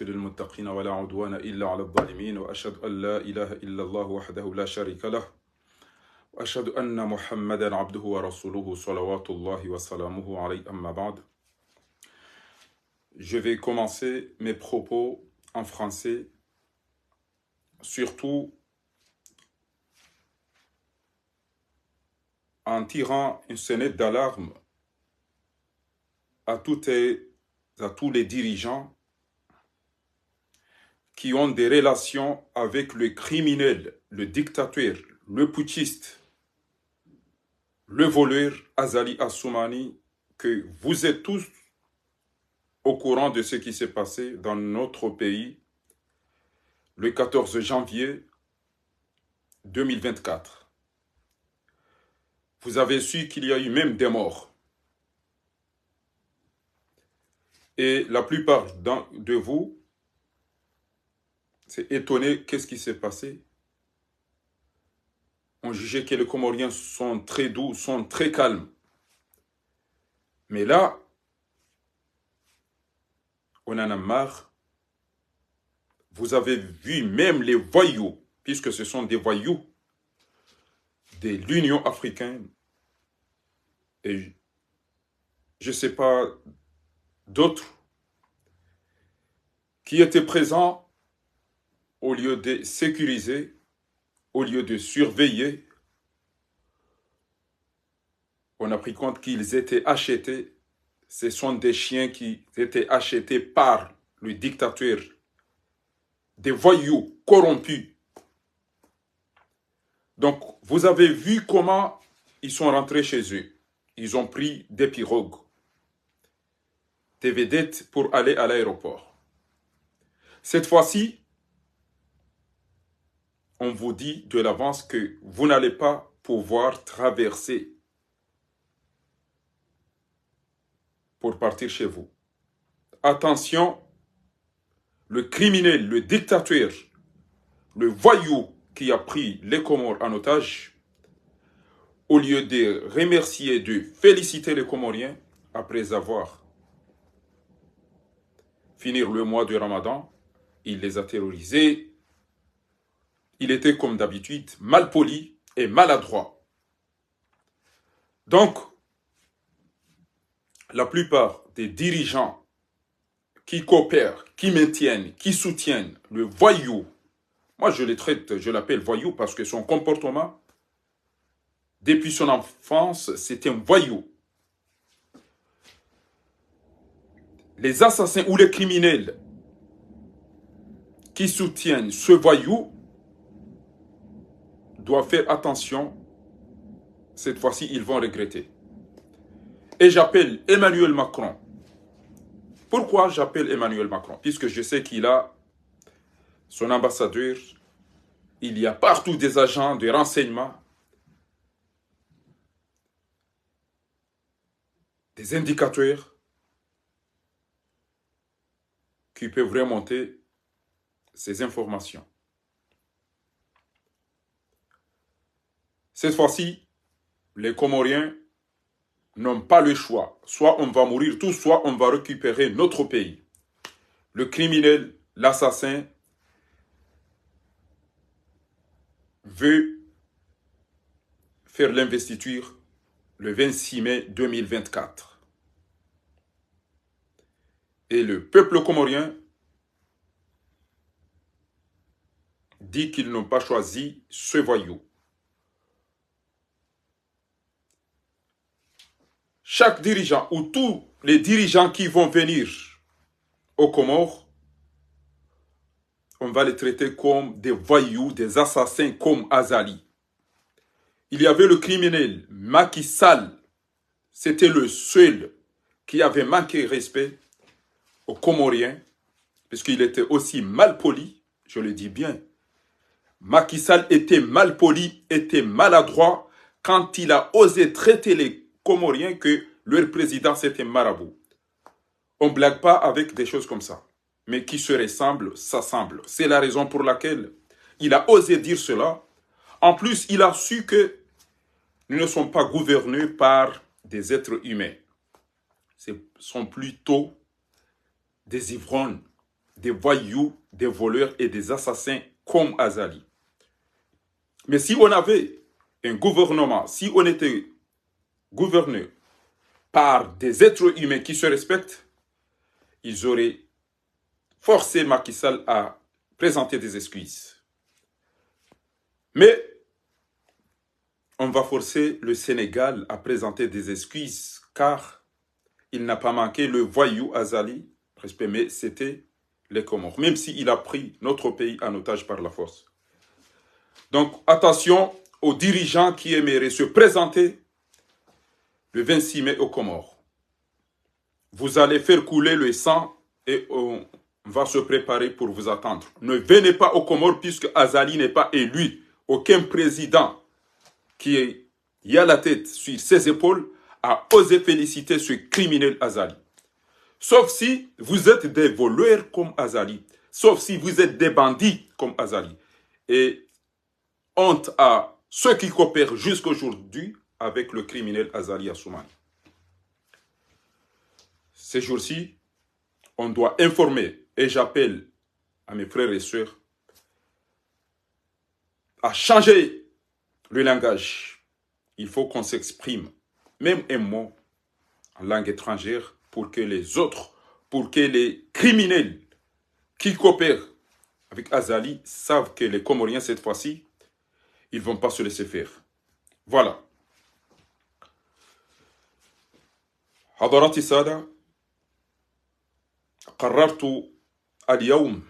للمتقين ولا عدوان إلا على الظالمين وأشهد أن لا إله إلا الله وحده لا شريك له وأشهد أن محمدا عبده ورسوله صلوات الله وسلامه عليه أما بعد. Je vais commencer mes propos en français, surtout en tirant une sonnette d'alarme à tous les dirigeants qui ont des relations avec le criminel, le dictateur, le putschiste, le voleur Azali Assoumani, que vous êtes tous au courant de ce qui s'est passé dans notre pays le 14 janvier 2024. Vous avez su qu'il y a eu même des morts. Et la plupart de vous s'est étonné qu'est-ce qui s'est passé. On jugeait que les Comoriens sont très doux, sont très calmes. Mais là, on en a marre. Vous avez vu même les voyous, puisque ce sont des voyous de l'Union africaine. Et je ne sais pas d'autres qui étaient présents au lieu de sécuriser, au lieu de surveiller. On a pris compte qu'ils étaient achetés. Ce sont des chiens qui étaient achetés par le dictateur, des voyous corrompus. Donc, vous avez vu comment ils sont rentrés chez eux. Ils ont pris des pirogues, des vedettes pour aller à l'aéroport. Cette fois-ci, on vous dit de l'avance que vous n'allez pas pouvoir traverser pour partir chez vous. Attention, le criminel, le dictateur, le voyou qui a pris les Comores en otage, au lieu de remercier, de féliciter les Comoriens, après avoir fini le mois de Ramadan, il les a terrorisés. Il était comme d'habitude malpoli et maladroit. Donc, la plupart des dirigeants qui coopèrent, qui maintiennent, qui soutiennent le voyou, moi je les traite, je l'appelle voyou parce que son comportement, depuis son enfance, c'est un voyou. Les assassins ou les criminels qui soutiennent ce voyou doivent faire attention. Cette fois-ci, ils vont regretter. Et j'appelle Emmanuel Macron. Pourquoi j'appelle Emmanuel Macron? Puisque je sais qu'il a son ambassadeur, il y a partout des agents de renseignement, des indicateurs qui peuvent remonter ces informations. Cette fois-ci, les Comoriens n'ont pas le choix. Soit on va mourir tous, soit on va récupérer notre pays. Le criminel, l'assassin, veut faire l'investiture le 26 mai 2024. Et le peuple comorien dit qu'ils n'ont pas choisi ce voyou. Chaque dirigeant ou tous les dirigeants qui vont venir aux Comores, on va les traiter comme des voyous, des assassins comme Azali. Il y avait le criminel Macky Sall, c'était le seul qui avait manqué respect aux Comoriens, puisqu'il était aussi malpoli, je le dis bien. Macky Sall était malpoli, était maladroit quand il a osé traiter les Comoriens que leur président c'était marabout. On ne blague pas avec des choses comme ça. Mais qui se ressemblent, s'assemblent. C'est la raison pour laquelle il a osé dire cela. En plus, il a su que nous ne sommes pas gouvernés par des êtres humains. Ce sont plutôt des ivrognes, des voyous, des voleurs et des assassins comme Azali. Mais si on avait un gouvernement, si on était gouverné par des êtres humains qui se respectent, ils auraient forcé Macky Sall à présenter des excuses. Mais on va forcer le Sénégal à présenter des excuses car il n'a pas manqué le voyou Azali, mais c'était les Comores, même s'il a pris notre pays en otage par la force. Donc attention aux dirigeants qui aimeraient se présenter le 26 mai aux Comores. Vous allez faire couler le sang et on va se préparer pour vous attendre. Ne venez pas aux Comores puisque Azali n'est pas élu. Aucun président qui a la tête sur ses épaules a osé féliciter ce criminel Azali. Sauf si vous êtes des voleurs comme Azali. Sauf si vous êtes des bandits comme Azali. Et honte à ceux qui coopèrent jusqu'aujourd'hui avec le criminel Azali Assoumani. Ces jours-ci, on doit informer, et j'appelle à mes frères et sœurs à changer le langage. Il faut qu'on s'exprime, même un mot en langue étrangère, pour que les autres, pour que les criminels qui coopèrent avec Azali savent que les Comoriens, cette fois-ci, ils ne vont pas se laisser faire. Voilà. حضرات السادة، قررت اليوم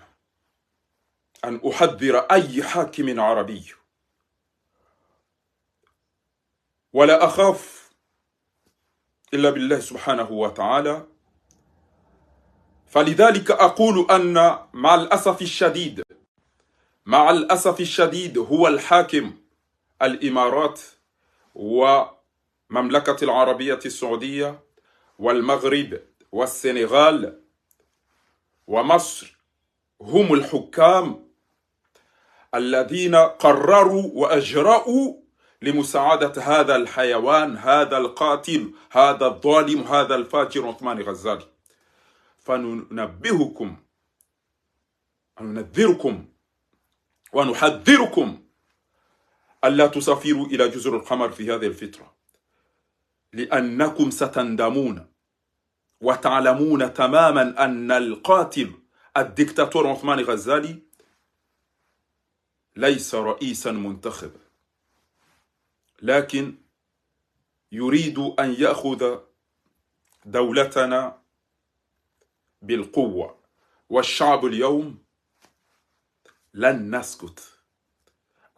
أن أحذر أي حاكم عربي، ولا أخاف إلا بالله سبحانه وتعالى. فلذلك أقول أن مع الأسف الشديد هو الحاكم الإمارات ومملكة العربية السعودية والمغرب والسنغال ومصر هم الحكام الذين قرروا وأجرأوا لمساعدة هذا الحيوان، هذا القاتل، هذا الظالم، هذا الفاجر عثمان غزالي. فننبهكم وننذركم ونحذركم ألا تسافروا إلى جزر القمر في هذه الفترة، لأنكم ستندمون وتعلمون تماما أن القاتل الدكتاتور عثمان غزالي ليس رئيسا منتخب، لكن يريد أن يأخذ دولتنا بالقوة. والشعب اليوم لن نسكت،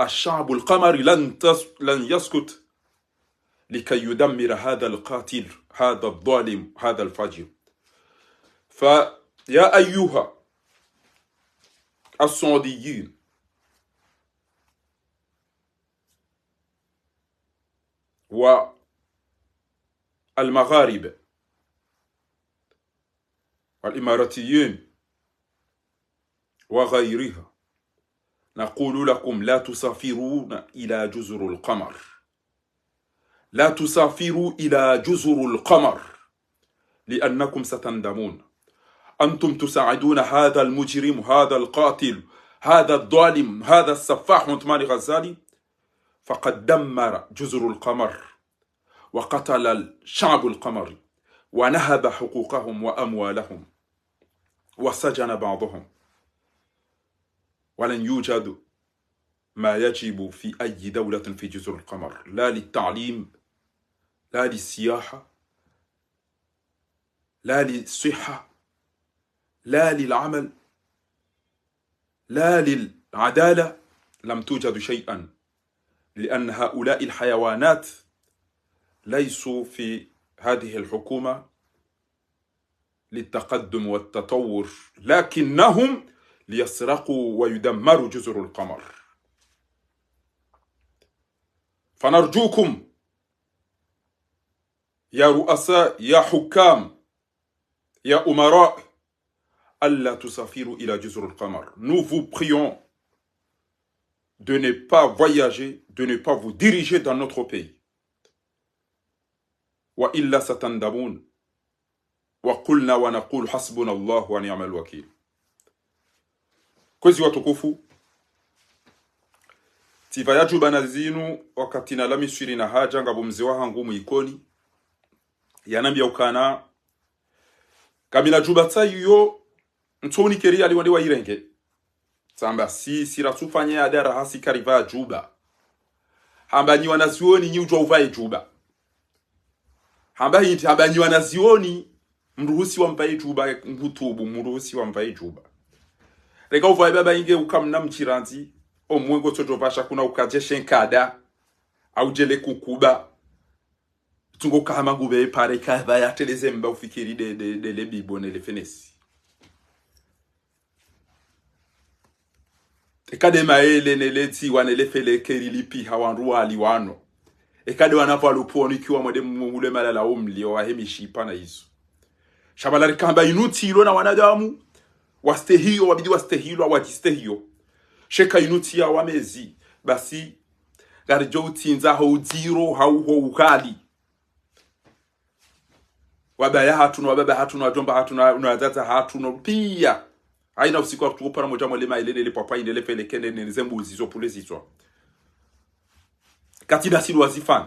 الشعب القمري لن يسكت لكي يدمر هذا القاتل، هذا الظالم، هذا الفاجر. فيا أيها السعوديين، والمغاربة والإماراتيين وغيرها، نقول لكم لا تسافرون إلى جزر القمر، لا تسافروا إلى جزر القمر، لأنكم ستندمون. أنتم تساعدون هذا المجرم، هذا القاتل، هذا الظالم، هذا السفاح عثمان غزالي، فقد دمر جزر القمر وقتل الشعب القمري ونهب حقوقهم وأموالهم وسجن بعضهم. ولن يوجد ما يجب في أي دولة في جزر القمر، لا للتعليم، لا للسياحة، لا للصحة، لا للعمل، لا للعدالة. لم توجد شيئا، لأن هؤلاء الحيوانات ليسوا في هذه الحكومة للتقدم والتطور، لكنهم ليسرقوا ويدمروا جزر القمر. فنرجوكم يا رؤساء، يا حكام، يا أمراء، ألا تسافروا إلى جزر القمر. Nous vous prions de ne pas voyager, de ne pas vous diriger dans notre pays. وإلا ستندمون. وقلنا ونقول حسبنا الله ونعم الوكيل. Kwezi watukufu, tiva ya juba na zinu wakati na lami swiri na haja ngabo mzee wa hangu muikoni yanambia ukana kamila juba tsayo ntoni keri aliwande wa irenge samba si siratufanye adara hasi kariva juba hamba ni wanazioni nyi ujwa uvae juba hamba ni wanazioni mruhusi wa mvae juba ngutubu mruhusi wa mvae juba reka uvae baba inge ukamna mchiranzi omwengo toto vasha kuna ukajeshe nkada au jele kukuba tungo kama ngube pare kava ya telezemba ufikiri de le bibone le fenesi ekade maele neleti wanele fele kerilipi hawanruwa aliwano ekade wanapo aluponi kiwa mwede mungule malala umli wa hemishipa na hizo shabalari kamba inuti ilo na wanadamu wastehio wabidi wastehilo wajistehio sheka inuti ya wamezi basi garijo utinza haudiro hauho ukali wabaya hatuno wababa hatuno wajomba hatuno unadata hatuno pia haina usiku wa tukupara moja mwelema ilele papa ilele fele kende nizembu zizo pule zizo katida silu wazifan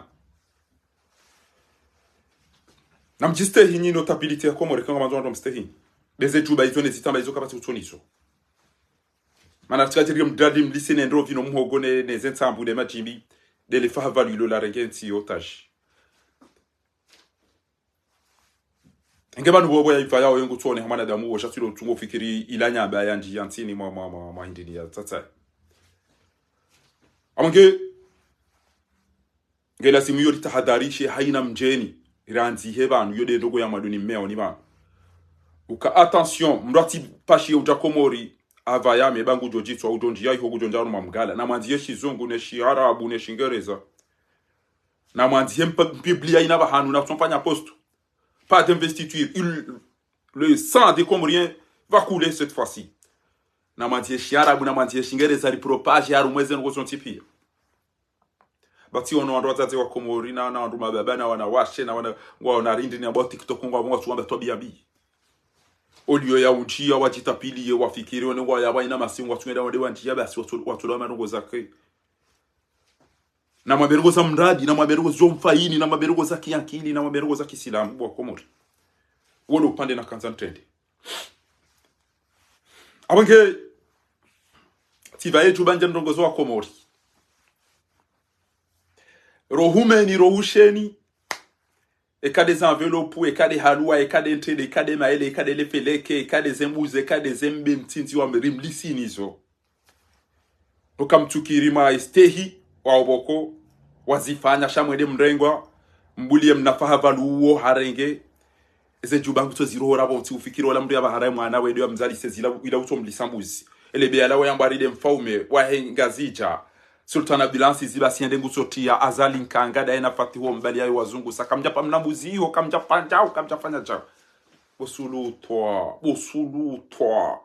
na mjistehi nyi notabilite ya komo rekenga manzo ndo mstehi beze juba izo nezitamba izo kapati utonizo mana tukajiri mdadi mlisi nendro vino muhogone nezentambu ne majimbi dele fahavalu ilo la regenti otaji ngeba nubo ya ifaya oyengu tsone hamana damu wo shatilo tungo fikiri ilanya ba yanji yantini mwa hindini ya tata amange ngela simu yori tahadharishe haina mjeni iranzi hebanu yode ndogo ya maduni mmeo ni ba uka attention mrati pashi ujakomori avaya mebangu jojitwa udonji ya ihogu jonjaro mamgala na mwanzi shizungu ne shiarabu ne shingereza na mwanzi biblia ina bahanu na tumfanya posto pas d'investiture, le sang des Comoriens va couler cette fois-ci. Na mantie shiarabu na mantie shingereza ripropage ya rumweze ngo tipi. Bati ono androtate wa Komori na nduma baba na wana washe na wana wana rindi ni about TikTok ngo ngo tuamba to biabi. Olio ya unchia wajitapili wafikiri one ngo ya baina masingo twenda wade wanchia basi watu la mango zake. Na maberugo za mradi na maberugo zo mfaini na maberugo za kiankili na maberugo za kisilamu wa Komori wolo upande na kanzantende abange tivaye jubanje ndongozo wa Komori rohume ni rohusheni ekade za envelope ekade halua ekade ntede ekade maele ekade lefeleke ekade zembuze ekade zembe mtinzi wa mrimlisi nizo okamtukirima estehi wa oboko wazifanya shamwede mrengwa mbulie mnafaha valuo harenge eze jubangu to ziro rabo mti ufikiri wala mndu yabahara mwana wedo mzali sezila ila utomlisambuzi ele beala wayambaride mfaume wa hengazija Sultan Abdulansi ziba siende ngusotia azali nkanga daena fatiho mbali yayo wazungu sakamja pa mlambuzi ho kamja panjao kamja fanya jao bosulu toa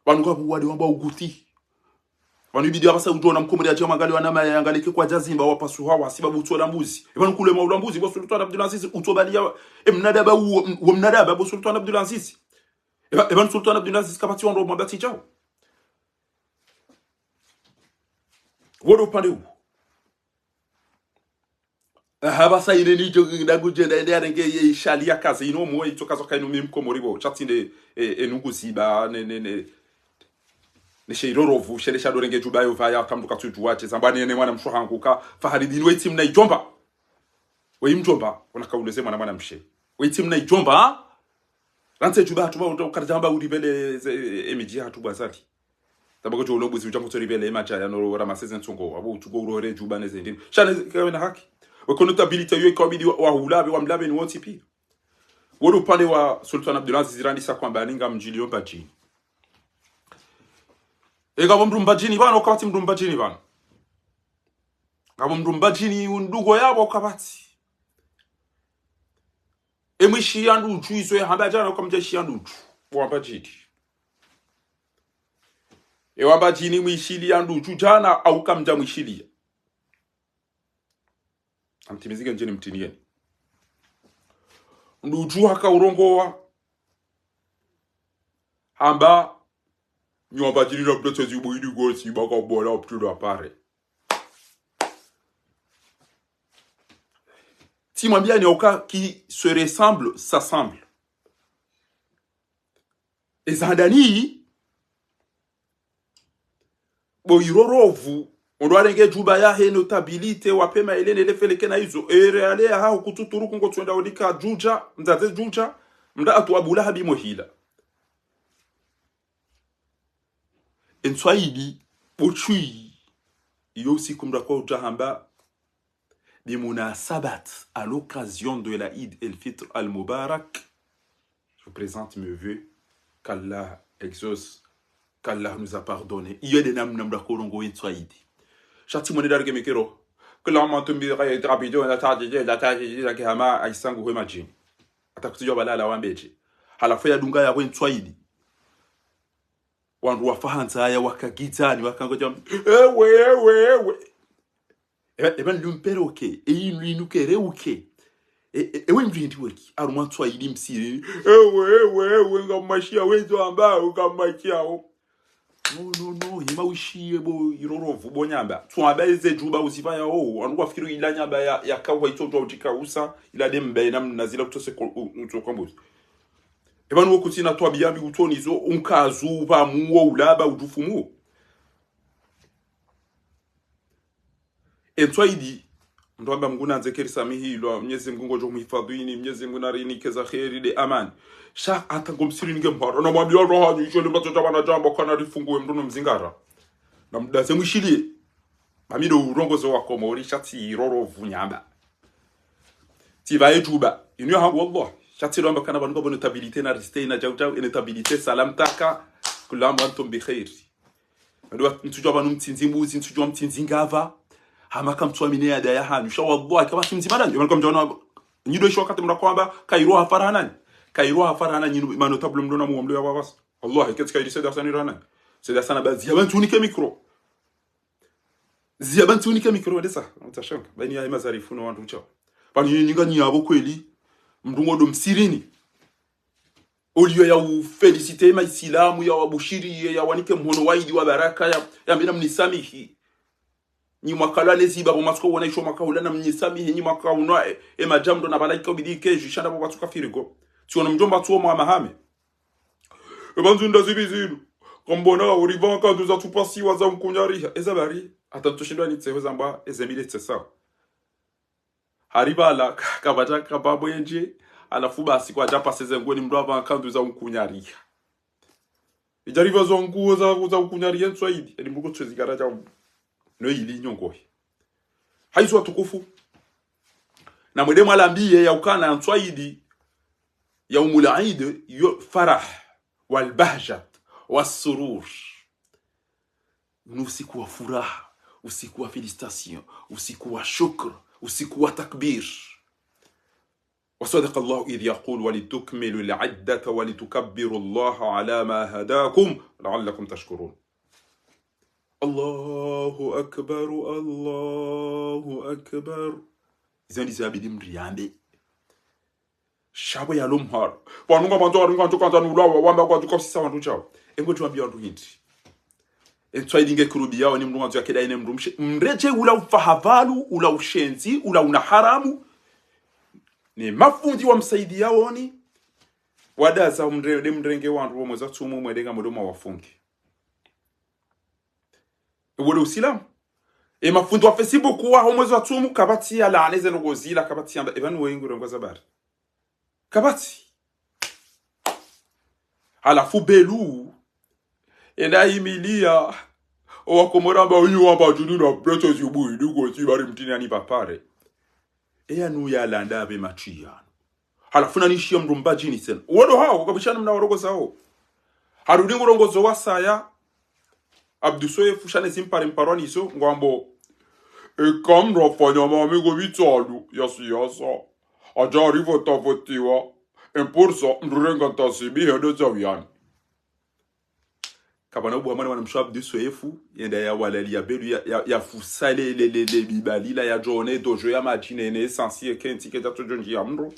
wanunga buwadi wamba uguti wanibidi abasa udona mkomori aje magali wanama yangalike kwa jazimba wapasuha wasiba butola mbuzi ebanu kule maula mbuzi bo Sultan Abdulaziz utobalia emnadaba wo mnadaba bo Sultan Abdulaziz ebanu Sultan Abdulaziz kapati wando mabati jao wodo pande u haba sa ile ni jogi ndaguje ndarenge ye shalia kazi ino mo itokazo kaino mimkomori bo chatinde enuguziba ne sheirorovu shele shadorenge jubayo vaya kamduka tujuache zambani ene mwana mshohanguka faharidini wetim na ijomba we imjomba unakauleze mwana mshe wetim na ijomba rante juba tuba ukarjamba uribele emiji hatuba zati tabago jo lobuzi ujambo to ribele emaja ya no ramaseze ntsongo abo utugo urore juba nezendini shane kawe na haki we konotability yo ikabidi wa hulabe wa mlabe ni woti pi wodo pale wa Sultan Abdulaziz zirandisa kwamba ninga mjili yomba jini ega mrumbajini bana wakati mrumbajini bana ngabo mrumbajini undugo yabo wakati emwishi yandu ujuizo ya habajana ukamjeshi yandu wambajini wambajini mwishili yandu ujujana au kamja mwishili amtimizike njeni mtinieni nduju haka urongowa hamba Nous on va dire que peut-être du bruit du gros si bon bon là plus doit apparaître. Si moi bien il y a aucun qui se ressemble, s'assemble. Et Zandani, bon irorovu, on doit renge juba ya he notabilité wapema ile nele feleke na hizo. Reale ya hao kututuru kungo twenda odika juja, mzaze juja, mda atuabula habi mohila. En Swahili, Bochui, aussi comme d'accord Jahamba, des munasabat à l'occasion de la Eid el-Fitr al-Mubarak. Je présente mes vœux, qu'Allah exauce, qu'Allah nous a pardonné. Il y a des noms d'accord en Swahili. Chati mon édargue mekero, que l'homme en tombe est rapide, la taille, la kama, a isangu imagine. Atakutuja bala la wambeje. Halafu ya dunga ya en Swahili. Wandu wafahanza haya wakagitani wakangoja ewe eben lumperoke inuke reuke ewe mvindi weki aruma Swahili msiri ewe ngamashia wezo ambao ngamashia no yima wishie bo irorovu bonyamba twamba eze juba usifanya wandu wafikiri ilanyamba ya kawa itoto utika usa ila dembe namna zila kutose utokombozi Ebanu wokutina to biyambi utonizo unkazu ba muwo ulaba udufumu. Swahili ndo amba mnguna nzekeri samihi lo Mwenyezi Mungu ngojo muhifadhini Mwenyezi Mungu narini keza khairi de aman. Sha atangomsiri ninge mparo na mwambia roho hanyu jole mbatota bana jambo kana rifungue mnduno mzingara. Na mdaze mwishilie. Mamido urongozo wako mori shati roro vunyamba. Tiva ejuba. Inyo hangu Allah. Chati lomba kana banuka bo notabilité na rester na jawjaw et notabilité salam taka kulam antum bi khair. Ndo ntujwa banu mtsinzi mbuzi ntujwa mtsinzi ngava hamaka mtwamine ya daya hanu sha wallahi kama kimzima nani mko mjona nyido shwa kati mrakwamba kairo hafarana nyinu ma notable mdona mu mlo ya babas wallahi ketika ili seda sana rana seda sana bazi yabantu unike micro ziyabantu unike micro desa mtashanka bani ya mazarifu no wandu chao bani nyinga nyabo kweli mdungo do msirini olio ya ufelicite maisilamu ya wabushiri ya wanike mhono waidi wa baraka ya mbina mnisamihi ni makala leziba bo matko wona isho makala na mnisamihi ni makala majamdo na balaika bidike jishanda bo batuka firigo tiona mjomba tuo mwa mahame ebanzu ndazibizilu kombona urivanka duza tupasi waza mkunyariha ezabari atatushindwa ni tsewe zamba ezemile tsesa haribala kabata kababo yenje alafu basi kwa japa sezengweni mdu avankandu za unkunyaria ijariva zo nguo za unkunyaria Swahili eli mbugo twezigara ja no ili nyongohi haizo watukufu na mwedemu alambie ya ukana Swahili ya umulaid farah wal bahjat was-surur usiku wa furaha usiku wa felicitation usiku wa shukr usiku wa takbir وصدق الله إذ يقول ولتكملوا العدة ولتكبروا الله على ما هداكم لعلكم تشكرون الله أكبر الله أكبر إذا نزابي مريامي شابو يا لومهار وانونغا بانتو وانونغا كانتا نولا وانبا كانتو كوسي سا وانتو تشاو انغو توامبي وانتو هينتي Swahili kurubia wani mndu wanzu yakeda ine mrumshe mreje ula ufahavalu ula ushenzi ula unaharamu ni mafundi wa msaidi ya woni wadaza mrenge wandu mweza tumu mwedenga mdoma wafungi wole usilamu mafundi wa Facebook wa mweza tumu kabati ya laaneze ngozila kabati ya evanu wengu rengoza bari kabati alafu belu enda imilia owakomoramba uyu wamba tuduna preto zibu idugo tibari mtini ani papare anu ya landa be machiano halafu nanishia mrumba jini sen wodo hao kabishana mna warogoza hao harudingo rongozo wasaya abdusoye fushane simpare mparoni iso ngwambo kamra fanya mamigo vitalo ya siyasa ajari votiwa impursa mrurenga tasibi hado zawiani kabana ubu amana wana mshab du soefu yenda ya walali ya belu ya fusale le bibali la ya jone dojo ya majine ne sensi kenti ke tato jonji amro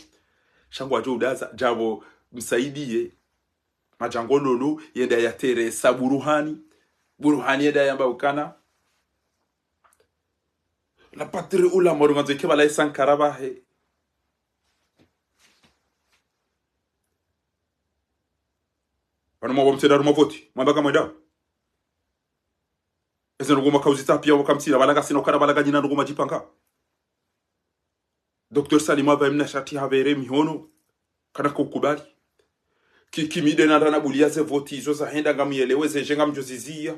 shangwa jo daza jabo msaidie majango lolo yenda ya Teresa Buruhani yenda yamba ukana la patrie ou la mort nganze kebala Sankara bahe bano mo bomteda ruma voti mwambaka mwenda ese ngoma kauzita pia wakamtira balaga sino kana balaga jina ngoma jipanga Dr. Salima Baimna shati havere mihono kana kukubali kikimide na ndana bulia ze voti izo za henda ngamieleweze jenga mjozizia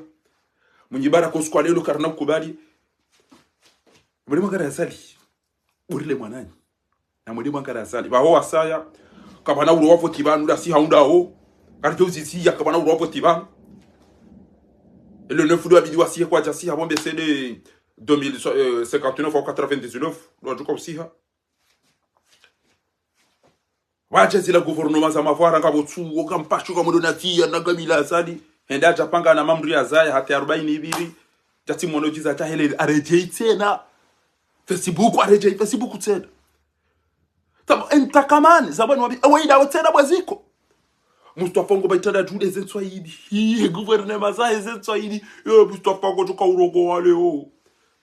munyibara kuskwale lo karna kukubali muri magara asali burile mwanani na muri magara asali baho asaya kabana uro voti banu da si haunda ho karjo zizia kabana uro voti banu le 9 de vidéo si kwa jasi avant BCD 2059 au 99 lo comme si ha wacha zila gouvernement za mavara ngabotsu okampashu kwa modonatia na gamila asali henda japanga na mamri azaya hata 42 jati monojiza ta hele arejei tena Facebook tena tamo entakamani zabani wabi awaida wotena bwaziko Mustafa ngo baitana jude zenswahili gouvernement za zenswahili Mustafa ngo tuka urogo wale o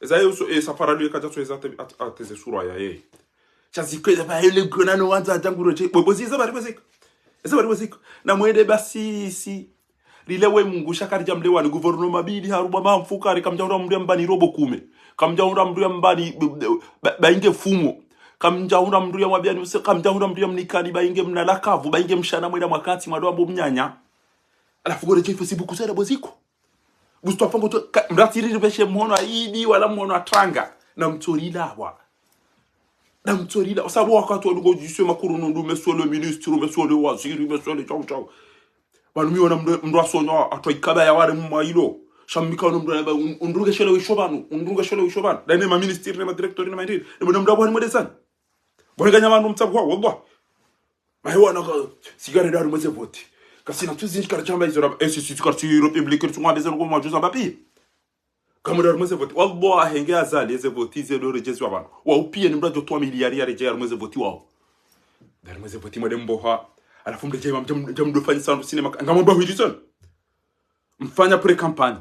ezayo safara lwe kaja so ezate ateze sura ya chazikwe ba hele gona wanza atanguro che bobozi zabari bwaziko na mwede basisi lilewe mungu shakari jamle wani gouvernement bili haruba mamfukari kamjaura mndu mbani robo kume kamjaura mndu mbani bainge fumo kamjaura mndu mwabiani use kamjaura mndu mnikani bainge mnalakavu bainge mshana mweda mwakati mwadwa mbo mnyanya alafu gore che Facebook sera boziko Mustafa ngo mratiri beshe mhono aidi wala mhono atranga na mtorila wa na mtorila sababu wakati walugo jiswe makuru nundu monsieur le ministre monsieur le waziri monsieur le chau banu miona mndu asonyo atoikaba ya wale mmailo shamika mndu undruge shele wishobanu dane ma ministre ne ma directeur ne ma ndiri mndu abwani modesana bonga nyama mtsabu kwa wallah mahiwana ka sigare daru mweze vote kasina tuzi karachamba izora SSC karchi Republique tungwa bezana ko majuza bapi kama daru mweze vote wallah henge azali eze vote ze do rejezi wabanu wa upie ni mrajo 3 miliari ya reje mweze vote wao daru mweze vote mwede mboha alafu mreje jamdo fanya sound cinema ngamomba hujison mfanya pre campagne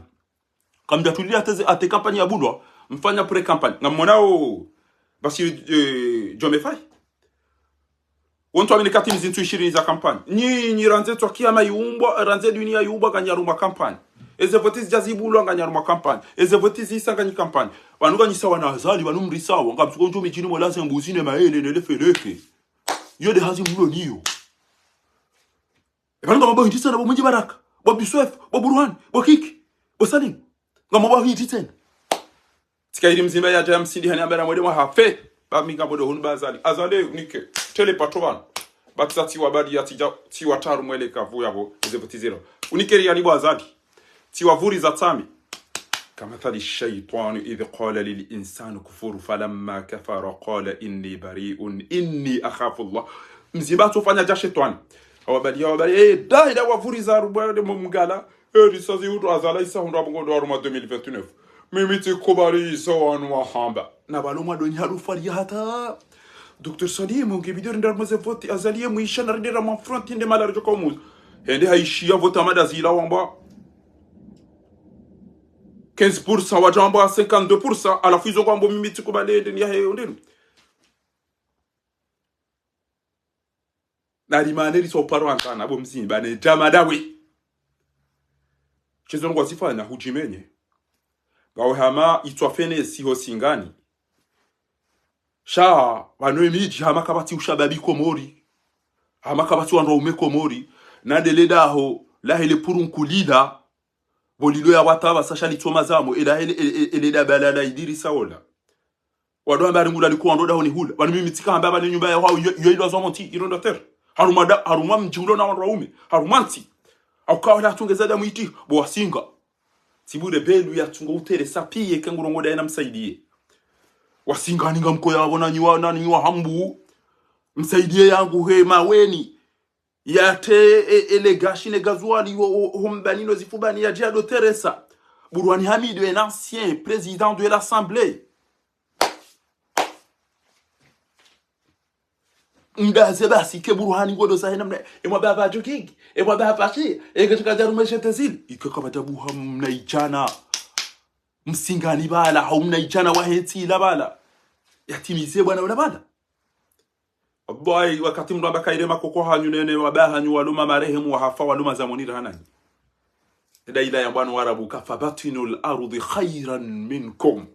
kamja tulia ate campagne ya budwa mfanya pre campagne ngamonao basi Jomefai wonto amene katini zintu 20 za campagne nyinyi ranze twakia mayumba ranze dunia yuba kanyaruma campagne eze votis jazibulwa nganyaruma campagne eze votis isanganya campagne banuga nyisawa na azali banumrisawa ngabsuko njo mijini molanse mbuzine maele nele feleke yode hazi mulo niyo banuga mabo hitisa na bo munji baraka bo biswef bo buruhan bo kiki bo salim ngamabo hitisa tikairi mzimba ya jam sidi hani ambera mwede mwa hafe ba minga bodo hunba azale unike tele patoban batsati wabadi ya tiwa taru mwele kavu yabo ezevotizero unikeri yani bo azadi tiwa vuri za tami kama thali shaytan idh qala lil insani kufuru falamma kafara qala inni bari'un inni akhafu Allah mzimba tufanya ja shetani wabadi dai da wavuri za rubade mumgala risazi uto azala isa hundwa bongo aruma 2029 mimiti kubari so anwa hamba na baloma donya rufari hata Dr. Salim ngibidir ndar mazevoti azalie muisha nardira ma front inde malarjo komuz hende haishia vota madazila wamba 15% wajamba 52% alafu hizo kwambo mimiti kubale ndeni ya heyo ndenu na limane liso paro ankana abo mzimba ne jamadawe chezo ngwa sifanya hujimenye gawe hama itwafene siho singani sha banwe miji hama kabati ushababi komori hama kabati wanro ume komori na deleda ho la hele purunkulila bolilo ya wataba sasha litoma zamo ela hele eleda balala idirisa ola wado ambari ngula liko ndo daho ni hula banwe mitika ambaba ne nyumba ya hao yoilo zo monti irondo ter haruma mjingulo na wanro ume harumanti au kawa la tungeza damu iti bo wasinga Tibude belu ya tungo utere sapiye kengurongo da msaidie. Wasingani ngamko yabo nani wa hambu. Msaidie yangu he maweni. Yate elegashi ne gazuani hombanino zifubani ya Diado Teresa. Bourouani Hamidou est l'ancien président de l'Assemblée. ngaze basi ke buruhani ngodo sa namna emwa baba jokiki emwa baba chi katika darume shetazili ikakaba tabuha mnaichana msingani bala haumnaichana wahetsi la bala yatimize bwana wala bala wallahi wakati mtu abakaire makoko hanyu nene wabahanyu waluma marehemu wahafa waluma zamonira hanani daila ya bwana warabu kafabatinul ardi khairan minkum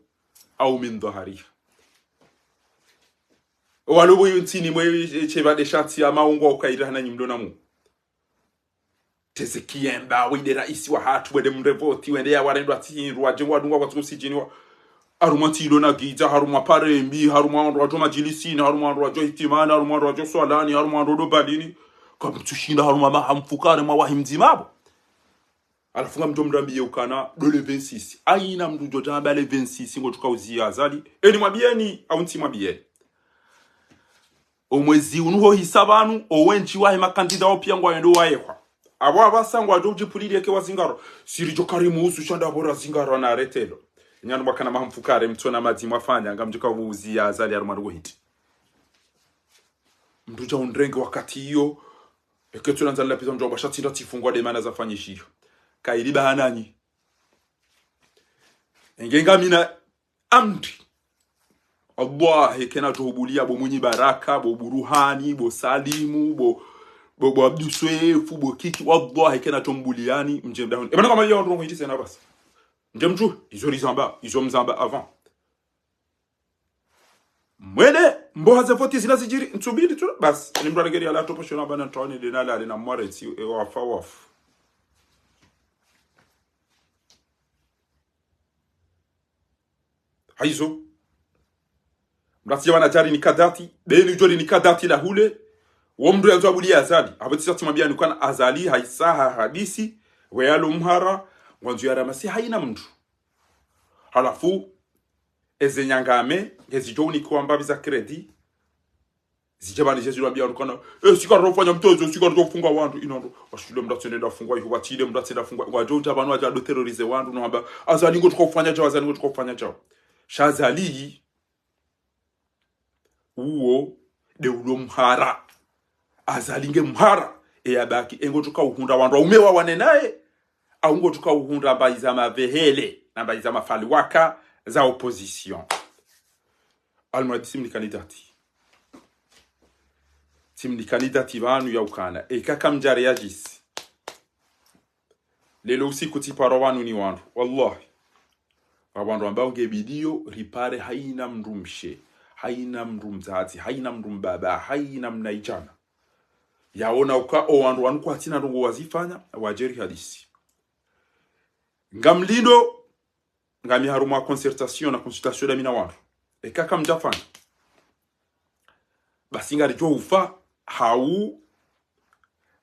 au min dhahariha walubu yuntini mwe cheba de shati ya maungo ukaira hanani mdona mu tezekiemba wide raisi wa hatu wede mrevoti wende ya warendo atinru wajengwa dunga kwa tukusijini wa haruma tilo na giza haruma parembi haruma rajo majilisini haruma rajo hitimani haruma rajo swalani haruma rodo badini kwa mtushinda haruma mahamfukare mawahimzimabo alafunga mtu mrambiye ukana dole 26 aina mtu jotamba le 26 ngo tukauzia azali eni mwabieni au nti mwabieni omwezi unuho hisabanu owenchi wahe makandida opia ngo ayendo wayekwa abo abasangwa dojipulire ke wazingaro sirijo karimu usu shanda bora zingaro na retelo nyano bakana mahamfukare mtona mazimwa fanya ngamjuka ubuzia azali arumarugo hiti mtuja undrenge wakati hiyo eketuna nzalila pisa mjomba shatinda tifungwa demana zafanyishio kailiba hanani engenga mina amri Allah hekena tuhubulia bo mwenye baraka bo buruhani bo salimu bo abduswefu bo kiki Allah hekena tumbuliani mjemda honi ebana kama yao ndongo hiti sena basi njemju izo mzamba avant mwele mbo hazafoti zinazijiri nsubiri tu basi ni mtu anageri ala topo shona bana tawani denala alina mwareti wafa haizo mrati wana jari ni kadati beni jori ni kadati la hule womdu yanzu abulia azali abatisa tumabia ni kana azali haisaha hadisi weyalo mhara wanzu ya ramasi haina mtu halafu ezenyangame ngezijoni kwa mbabi za kredi zijabani jesu rabia rukana sikaro fanya mtozo sikaro funga wandu inondo washule mdatenda fungwa hiyo watile mdatenda fungwa wajoja banu waja do terrorize wandu no hamba azali ngo tukofanya jawa azali ngo tukofanya jawa shazali uo de ulo mhara azalinge mhara eyabaki engo tukauhunda wandu umewa wanenae au ngo tukauhunda baiza mavehele na baiza mafali waka za opposition almadisi mnikandidati timni kandidati banu ya ukana kaka mjare yajisi lelo usiku tiparo wanu ni wandu wallahi wabandu ambao ngebidio ripare haina mrumshe haina mrumzazi haina mrumbaba haina mnaijana yaona uka wandu wanu kwa tina ndongo wazifanya wajeri hadisi ngamlindo ngami haruma concertation na consultation da mina wandu kaka mjafanya basi ngari jo ufa hau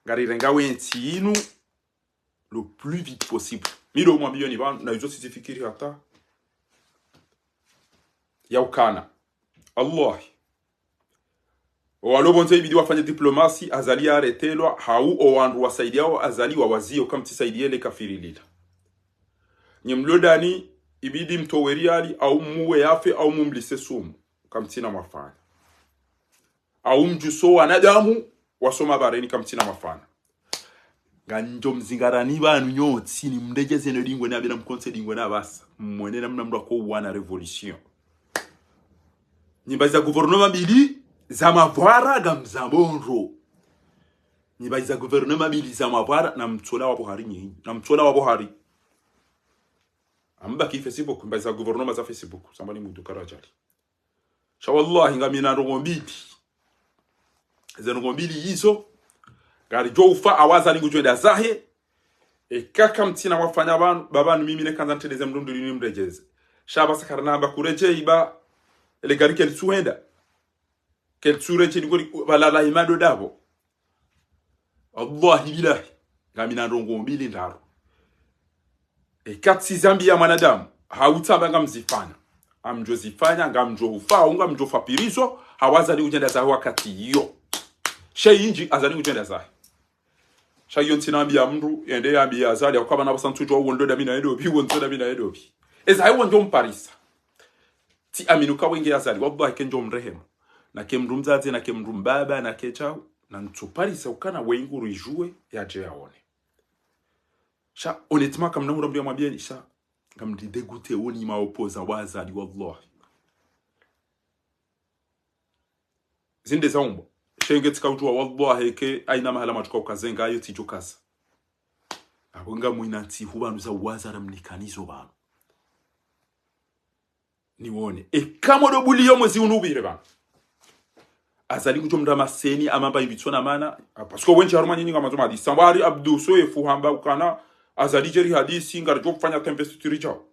ngari renga wentinu le plus vite possible milo mwa milioni bantu na hizo sizifikiri hata ya ukana Allah walobonze ibidi wafanye diplomasi azali aretelwa hau owandu wasaidiao azali wawazio kama tisaidie le kafiri lila nyemlodani ibidi mtoweriali au muwe yafe au mumlise sumu kama tina mafana au mjuso wanadamu wasoma bareni kama tina mafana ganjo mzingarani banu nyotsi ni mndegeze no dingwe na bina mkonse dingwe na basa mwene namna mndo ko wana revolution nyimba za gouvernement bili za mavwara ga mzambonro nyimba za gouvernement bili za mavwara na mtsola wa Buhari nyinyi na mtsola wa Buhari amba ki Facebook mba za gouvernement za Facebook sambani mudu karajali sha wallahi ngamina ngombili za ngombili hizo gari jo ufa awaza lingu jwenda zahe kaka mtina wafanya babanu mimi ne kanza nteleze mrundu lini mrejeze shaba sakarana amba kureje iba ele gari kel suenda kel sureje ngori balala imado dabo Allah billahi ngamina ndongo mbili ndaro katsi zambia mwanadamu hautaba ngamzifanya amjozifanya ngamjo ufa unga mjofa pirizo hawaza lingu jwenda zahe wakati hiyo sheyinji azali ngujenda zahe shayo ntinambia mndu ende yambia azali akaba nabasantujo wondoda mina edobi wondoda mina edobi eza hayo njo mparisa ti aminuka wenge azali wallahi kenjo mrehema na kemru mzazi na kemru mbaba na kechao na ntupari saukana wengu rijue yaje yaone sha honnêtement comme nous rambia mwambia sha comme di dégoûté oni ma opposa wazali wallahi zinde zaumba shenge tikaujua wallahi ke aina mahala matuka ukazenga ayo tijukasa abonga muinanti huba nuza wazara mnikanizo bana niwone kama do buliyo mwezi unubire bana azali kujomda maseni amamba ibitsona mana parce que wenje haruma nyinga mazoma di sambari abdu so efuhamba ukana azali jeri hadisi ngarjo kufanya tempesturi chao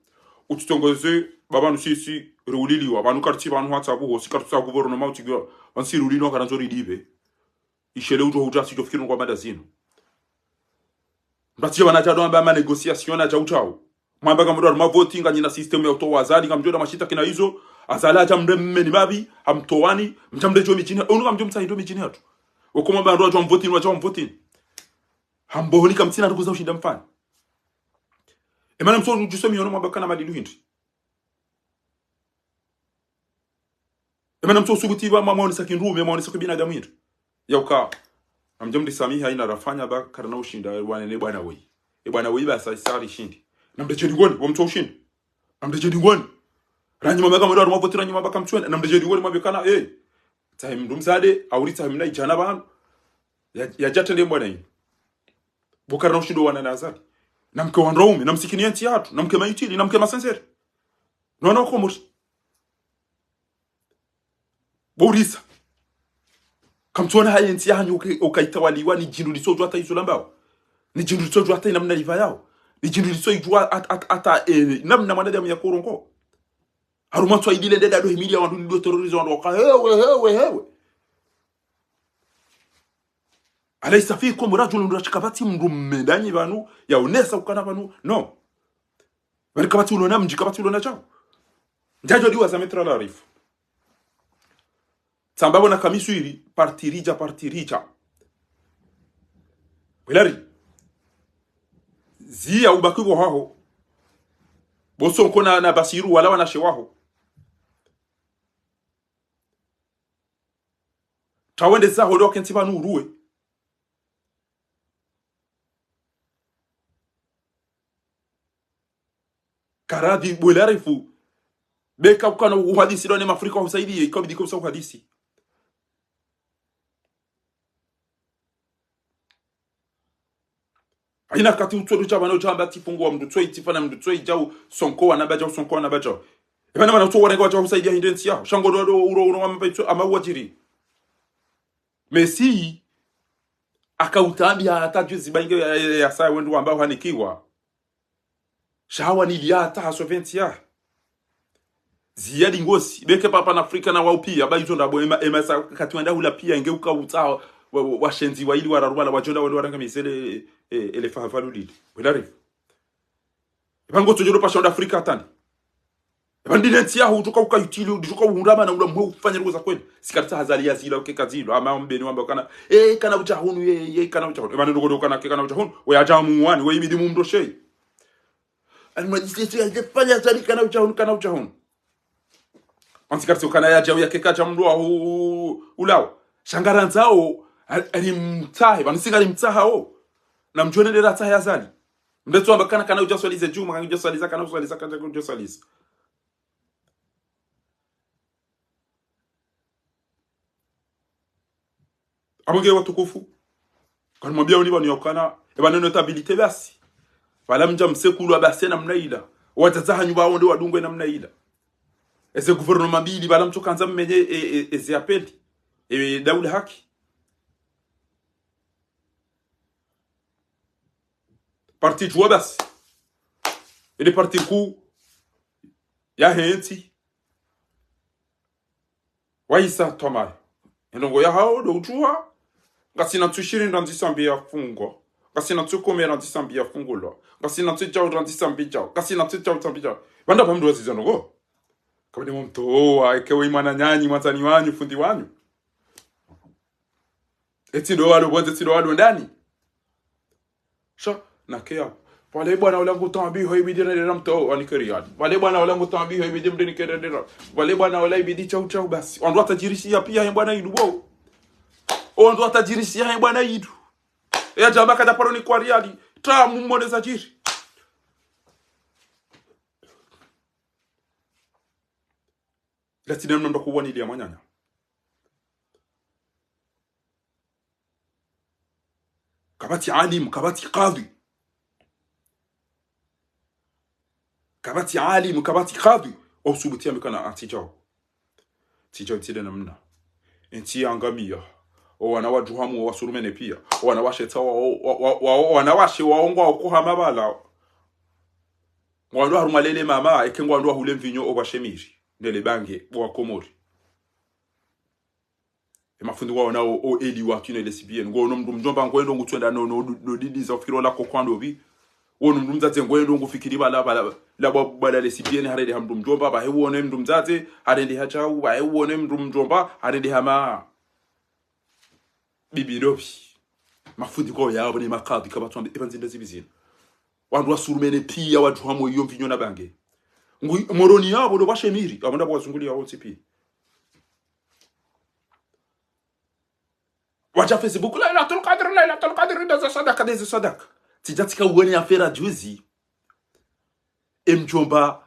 ututongoze baba nusisi rulili wa banu karti banu hatsa buho sikartsa gouvernement utigwa wansi rulino kana zori dibe ishele ujo hujasi jo fikiri kwa madazino mbati bana cha ndo amba négociation na cha utao mwamba kama ndo ma voting nganyina system ya uto wazali ngamjoda mashita kina hizo azala cha mdemme mabi hamtoani mtamde jo michini unuka mjo msaido michini hatu ukoma bando wa voting wa voting hamboni kamtina tukuza ushinda mfano emana mso jusemi yono mwamba kana madilu hindi emana mso suguti ba mama onisa kinrume mama onisa kubina gamindu yauka amjomdi samiha ina rafanya ba karana ushinda wanene bwana we bwana we ba sari shindi namdeje ngoni wamto ushindi namdeje ngoni ranyi mama kama ndo mavotira nyuma baka mchwene namdeje ngoni mabekana time ndumzade auri time na ijana ba ya jatende bwana hii bukarana ushindo wana nazali namke wanraume namsikini yanti yatu namke maitili namke masensere nona ukomuri Bourisa kamtona hayensi yanyu ukaitawaliwa ni jindu lisojwa hata izo lambao ni jindu lisojwa hata namna liva yao ni jindu lisojwa hata namna mwanadamu ya korongo haruma twa idile ndeda do himilia wandu ndo terrorism wandu ka hewe alaysa fiikum rajulun rashkabati mrumedanyi banu ya unesa ukana banu no bali kabati ulona mji kabati ulona chao ndajo diwa za metra la rifu sambabo na kamisu ili partirija wilari zia ubakigo haho boso kona na basiru wala wana shewaho tawende za holo kentiba nuruwe karadi wilarifu beka ukana uhadisi done mafrika usaidie ikabidi kumsa uhadisi ina kati utoro chabano chamba tifungwa mdutso itifana mdutso ijau sonko wanabaja ebana bana utso warenga wacha usaidia hindensi yao shango do uro amabaitso amawajiri Messi akautambia hata juzi bainge ya saa wendu ambao hanikiwa shawa niliata haso 20 ya ziyadi ngosi beke papa na Afrika na wao pia baito ndabo emasa katwenda hula pia ingeuka utao washenzi wa ili wararubala wajonda wale waranga misele ele favalulile welarifu bango tojoro pa shonda Afrika tani bandinenti yaho utoka ukayitili utoka urama na ulamwe ufanye ruza kweli sikarta hazalia zila ukekazilo ama mbeni wamba kana kana uchahunu kana uchahunu bana ndogo kana uchahunu we ajamu wani we imidi mumdoshe almajisisi alifanya zali kana uchahunu antikarti ukana ya jawu yake kacha mdwa ulao shangaranzao alimtahe banisinga alimtahao na mjone ndera tahe zali mbeto ambakana kana ujaswalize juma kana ujaswaliza kana ujaswaliza Amonge watukufu kana mwambia uniba niokana ebana notabilite basi wala mja msekulu basi na mnaila watazaha nyuba wonde wadungwe na mnaila ese gouvernement bili bala mtokanza mmenye ese apeli daula haki parti jua basi ile parti ku ya henti waisa tomai ndongo ya hao do ujua ngasina tushiri ndandisambi ya fungo ngasina tukomera ndandisambi ya fungulo ngasina tujao ndandisambi jao ngasina tujao ndandisambi jao banda pamdo wazizonogo kabone mumto akewe imana nyanyi mwatani wanyu fundi wanyu eti ndo walo bonze ti ndo walo ndani sha nakea wale bwana wala ngutambi hoibidi na ramto wanikariani wale bwana wala ngutambi hoibidi mdeni kedera wale bwana wala ibidi chau basi ondoa tajirishia pia bwana yidu bo ondoa tajirishia bwana yidu ya jamaa kada paroni kwa riali ta mummone tajiri latina ndo kuwani ile manyanya kabati alim kabati qadhi kabati alim kabati qadhi osubutia mekana atijao tijao tide namna enti angamia o wanawajuhamu wasurumene pia wanawasheta wanawashe waongwa okuhama bala ngwandwa harumalele mama ekengwandwa hule mvinyo obashemiri ndele bange wa komori mafundi wao nao o eli wa kino lesbienne ngo nomndu mjomba ngwendo ngutwenda no didiza ofiro la kokwando bi wonu mndu mzate ngwendo ngufikiri bala bala lesbienne harede hamndu mjomba ba hewone mndu mzate harede hachau ba hewone mndu mjomba harede hama bibi dobi mafundi ko yabo ni makadi kabatwambe ebanzinda zibizina wandu wasurumene pia watu hamo iyo mvinyo na bange moroni yabo do bashemiri abanda bwazungulia wao tipi wacha Facebook la tulqadr da sadaka des sadaka tijatika uone afera juzi emjomba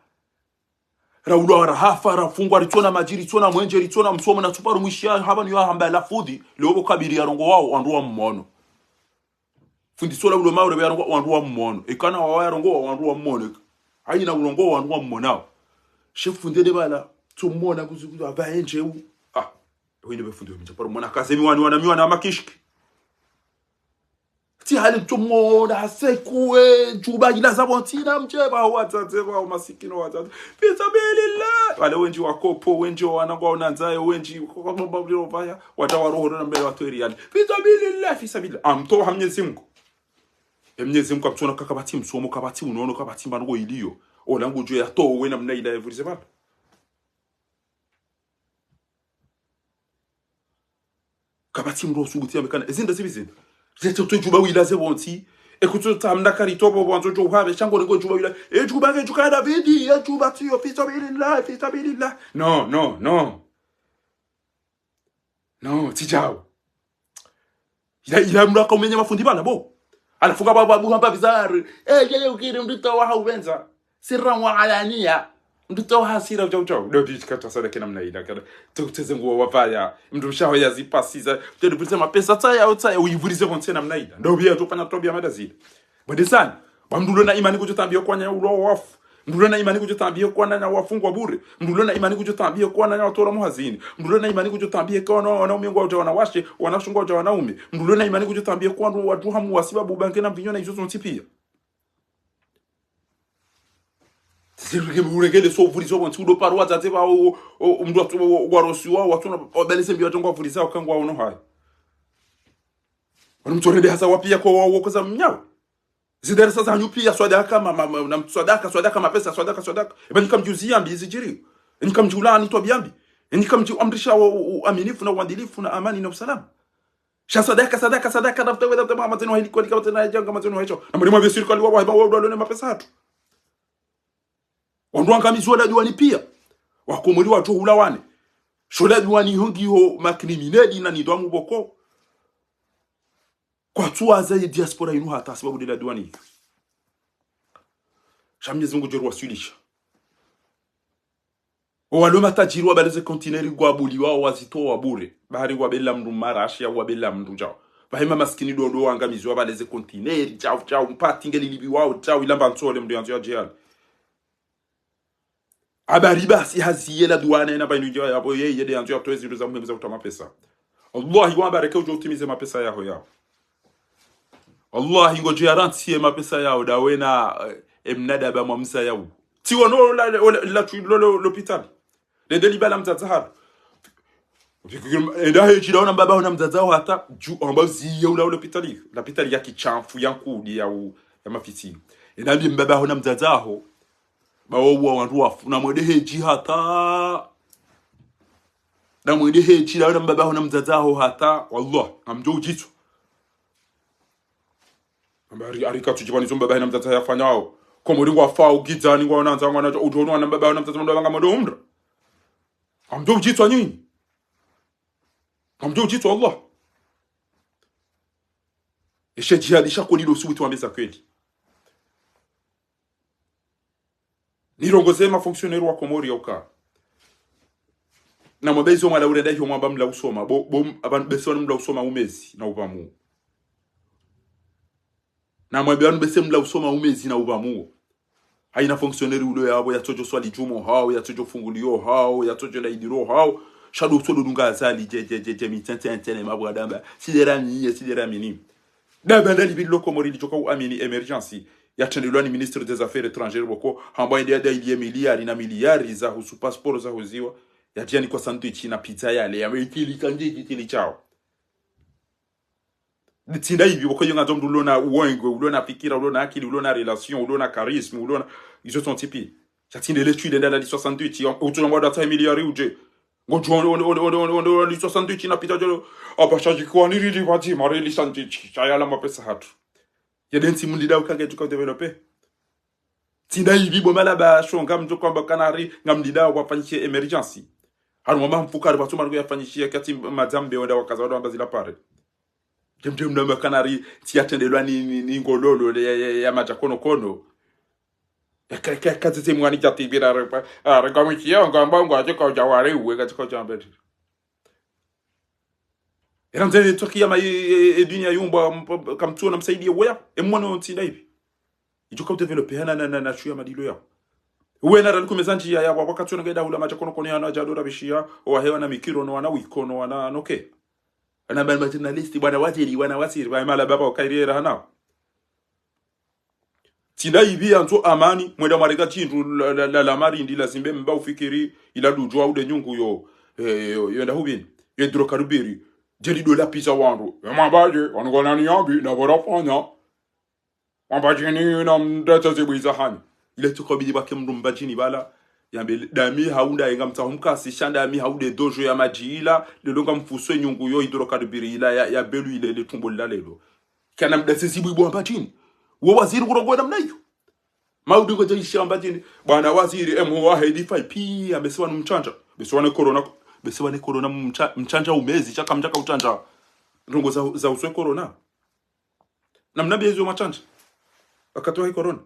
raulu rahafa rafungwa ritona majiri tona mwenje ritona msomo na tuparu mwishia haba niyo hamba lafudhi leo kabiri ya rongo wao wandu mmono fundi sola ulo maure be yarongo wandu mmono ikana wa yarongo wandu mmono hayina urongo wandu mmonao chef fundede bala tumona kuzukuza abaenje u wende befundi wemja paru mwana kasemi wanamiwa na makishiki ti hali tumona hasekuwe juba ila zabontina mjeba watateba masikino watatu bisabilillah wale wenji wakopo wenji wanangwa unanzaye wenji kwa babiro baya watawaroho na mbele watu eriani bisabilillah fisabilillah amto hamnyezi Mungu emnyezi Mungu akutona kakabati msomo kabati unono kabati mbango iliyo olangu jo ya to wena mna ila evurize baba kabati mro sugutia mekana ezinda sibizinda zeto to juba wila ze wonti ekuto tamna karito bo bonzo jo habe chango ngo juba wila juba ke juka Davidi juba ti fisabilillah no tijao ila mra komenya mafundi bana bo anafunga babu hamba bizarre yeye ukiri mdito wa haubenza sirra wa alania mdito hasira ujao ndio bichikata sana kina mna ida kada tuteze nguo wapaya mdu shaho yazipasiza tendo pita mapesa taya uivurize konse na mna ida ndio bia tupana tobia madazile bode sana bamdulo na imani kujotambia kwa nya ulo wafu mdulo na imani kujotambia kwa na wafungwa bure mdulo na imani kujotambia kwa na watola muhazini mdulo na imani kujotambia kwa na wanaume ngwa wanawashe wanashungwa wanaume mdulo na imani kujotambia kwa watu hamu wasibabu banke na vinyona hizo zontipia sirike buregele so vurizo bonti udo parwa tateba o mdu warosiwa watuna obelese mbi watongwa vuriza okangwa ono hayi wanumtorede hasa wapia kwa wokoza mnyawe zidere sasa nyupia swadaka na swadaka mapesa swadaka eba nikamjuzia mbizi jiri nikamjulani to biambi nikamjamrisha aminifu na uadilifu na amani na usalama sha sadaka dafta mama tena hili kwa nikao tena janga mateno hicho na mlima vya serikali wao wao mapesa hatu wandu angamizo la diwani pia wakomori watu hulawane shola diwani hungi ho makriminali na nidwamu boko kwa tuaza ya diaspora inu hata sababu de la diwani Mwenyezi Mungu jero wasulisha walo matajiri wa baleze kontineri gwa buliwa wazito wa bure bahari wa bela mndu marashi wa bela mndu jao bahima maskini dodo angamizo wa baleze kontineri chao mpati ngeli libiwa chao ilamba nsole mndu yanzo ya jihad abari basi haziye la douane na bainu yabo yeye de yanzo yaptoezi ndo za muhimu za kutama pesa Allah wa baraka ujo utimize mapesa yao Allah ngoje garantie mapesa yao dawena emnada ba mwamsa yao ti wono la l'hôpital le delibala mtazahar enda hechi daona baba ona mtazao hata ju ambazi yao l'hôpital ya kichamfu yankudi ya mafiti enda bi mbaba ona mtazao bawo wandu wafu na mwede heji hata na mwede heji daona mbaba ona mtazao hata wallah amjo jitu ambari arika tujibani zomba bahina mtata yafanyao komori ngwa fa ugizani ngwa nanza ngwa nacho ujono na baba na mtata ndo banga modo umra amjo ujitwa nyinyi amjo ujitwa Allah eshe jihad isha konilo subuti wambeza kweli nirongoze ma fonctionnaire wa komori yoka na mwabezo mwala urenda hiyo mwamba mla usoma bo abantu besona mla usoma umezi na uvamu na mwabanu bese mla usoma umezi na uvamu haina fonctionnaire ulo yabo yatojo swali jumo hao yatojo fungulio hao yatojo laidiro hao shado todo dunga azali je mitente mabwadamba sidera mini dabanda libilo komori lijoka u amini emergency yatendelwa ni ministre des affaires étrangères boko hamba ndia ilie miliari na miliari za husu passport za huziwa yatiani kwa sandwich na pizza yale yameikili kanjiki chao Tinda hivi boko yonga tomdu ulona uwengwe ulona fikira ulona akili ulona relation ulona charisme ulona izo son tipi yatinde l'étude ndala li 68 autour de data miliari uje ngojo on li 68 na pizza jolo abachaji kwa ni rili baji mare li sandwich chayala mapesa hatu yadenti mundida ukage tuka developer Tinda hivi bomala ba shonga mjo kwamba kanari ngamdida wafanyishie emergency hanu mama mfukari watu margo yafanyishia kati madambe wenda wakaza wada wambazila pare Jemjem na makanari tiatendelwa ni ngololo ya majakono kono Kati mwani jati bira rekamishia ngamba ajika ujawari uwe katika ujambeti Eramzeni toki yama dunia yumba kamtuwa na msaidia wea Mwana tinda hivi Ijuka udevelope na shuya madilo ya Uwe na raliku mezanji ya wakati unageda hula majakono kono ya na jadora bishia Owa hewa na mikiro no wana wikono wana noke Ana bana maternalisti bwana wasiri mala baba ukairiera hana Tinda hivi anto amani mwenda marega chindu la mari ndi la zimbe mba ufikiri ila dujwa ude nyungu yo yenda hubini yedro karubiri jeli do la pizza wandu mabaje wanugona ni yabi na borafanya mabaje ni na mdata zibiza hani ile tukobidi bake mdumbajini bala yambe dami haunda inga mtahumkasi shanda mi haude dojo ya majila lelonga mfuswe nyungu yo hidrokarbiri ila ya belu ile le tumbo la lelo kana mdase sibu mbajini wo waziri kurongo namna hiyo maudi ngo jisha mbajini bwana waziri MO185P amesema ni mchanja beswa ni corona mchanja umezi chaka mjaka uchanja ndongo za uswe corona namna bezo machanja akatoa hii corona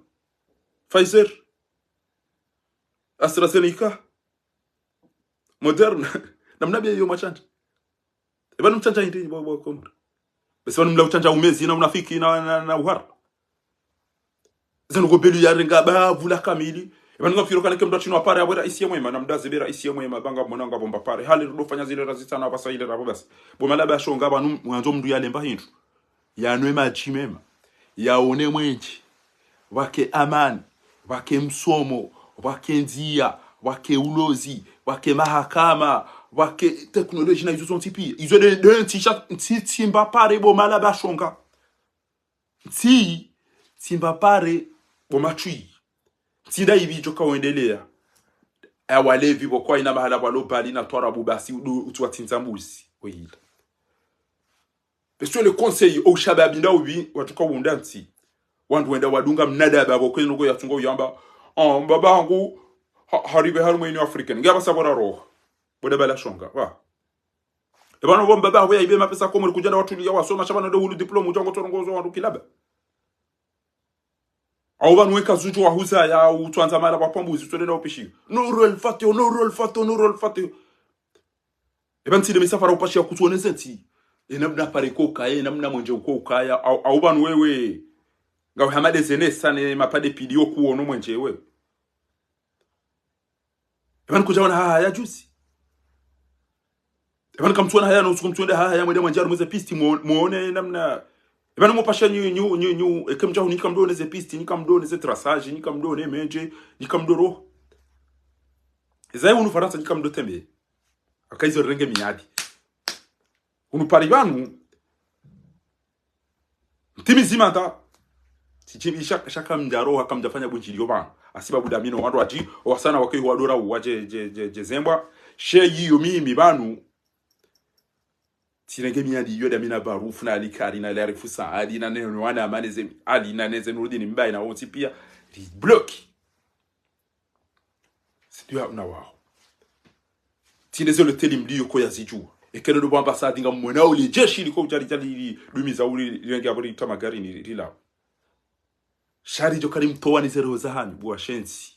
Pfizer AstraZeneca Moderna namna beyo machanja ebanu mchanja hindi bo komra beswa mla uchanja umezi na unafiki na uhara Zanugo belu yarenga ba vula kamili ebanu ngafiro kana kemdo chino apare abera isiye mwema na mdaze bera isiye mwema banga monanga bomba pare hali ndo fanya zile razita na basa ile rabo basi bomala ba shonga banu mwanzo mndu yalemba hindu yanwe machimema yaone mwenji wake amani wake msomo wake nzia wake ulozi wake mahakama wake teknoloji na izo son tipi izo de timba pare bomala ba shonga timba pare bomachui Tinda hivi joka uendelea walevi bokwa ina mahala walobali na twara bubasi utuwa tinzambuzi oila Peswe le conseil au shababinda ubi watuka wundanti wandu wenda wadunga mnada babo kwenye nuko yatungo yamba baba wangu haribe harume ino african ngaba sabora roho boda bala shonga wa ebano bomba baba we ibe mapesa komori kujana watu ya wasoma shabana ndo hulu diploma ujango torongozo wandu kilaba Au banweka zuju wa huza ya utuanza mara kwa pambuzi tutende na upishi. No role fatio. Eba ntide misafara upashi ya kutuoneze nti. Namna pare koka namna mwenje ukoka ya au banu wewe. Ngawe hamade zene sane mapade pidio kuono mwenje wewe. Eba nkujawana haya juzi. Eba nkamtuana haya na usukumtuende haya mwede mwenjaru mweze pisti muone namna Ebana mopasha nyu ekemjahu nikamdone ze pisti nikamdone ze traçage nikamdone menje nikamdoro Ezai unu faransa nikamdo tembe akaizo renge miadi unu paribanu timizima ta tichibi shaka mjaro akamjafanya bunjilio bana asiba budamino watu ati wasana wakei wadora waje je zembwa she yiyo mimi banu tirenge miadi yoda mina barufu na alikari na larifu saadi na neno wana amaneze ali na neze nurudini mbai na woti pia li bloki sidio na wao tineze le telimli yoko ya zijua ekene do ambasade nga mwana uli jeshi liko ujali jali lumiza uli lenge abori tamagari ni rila shari jo kali mtoa ni zero za hanyu bua shensi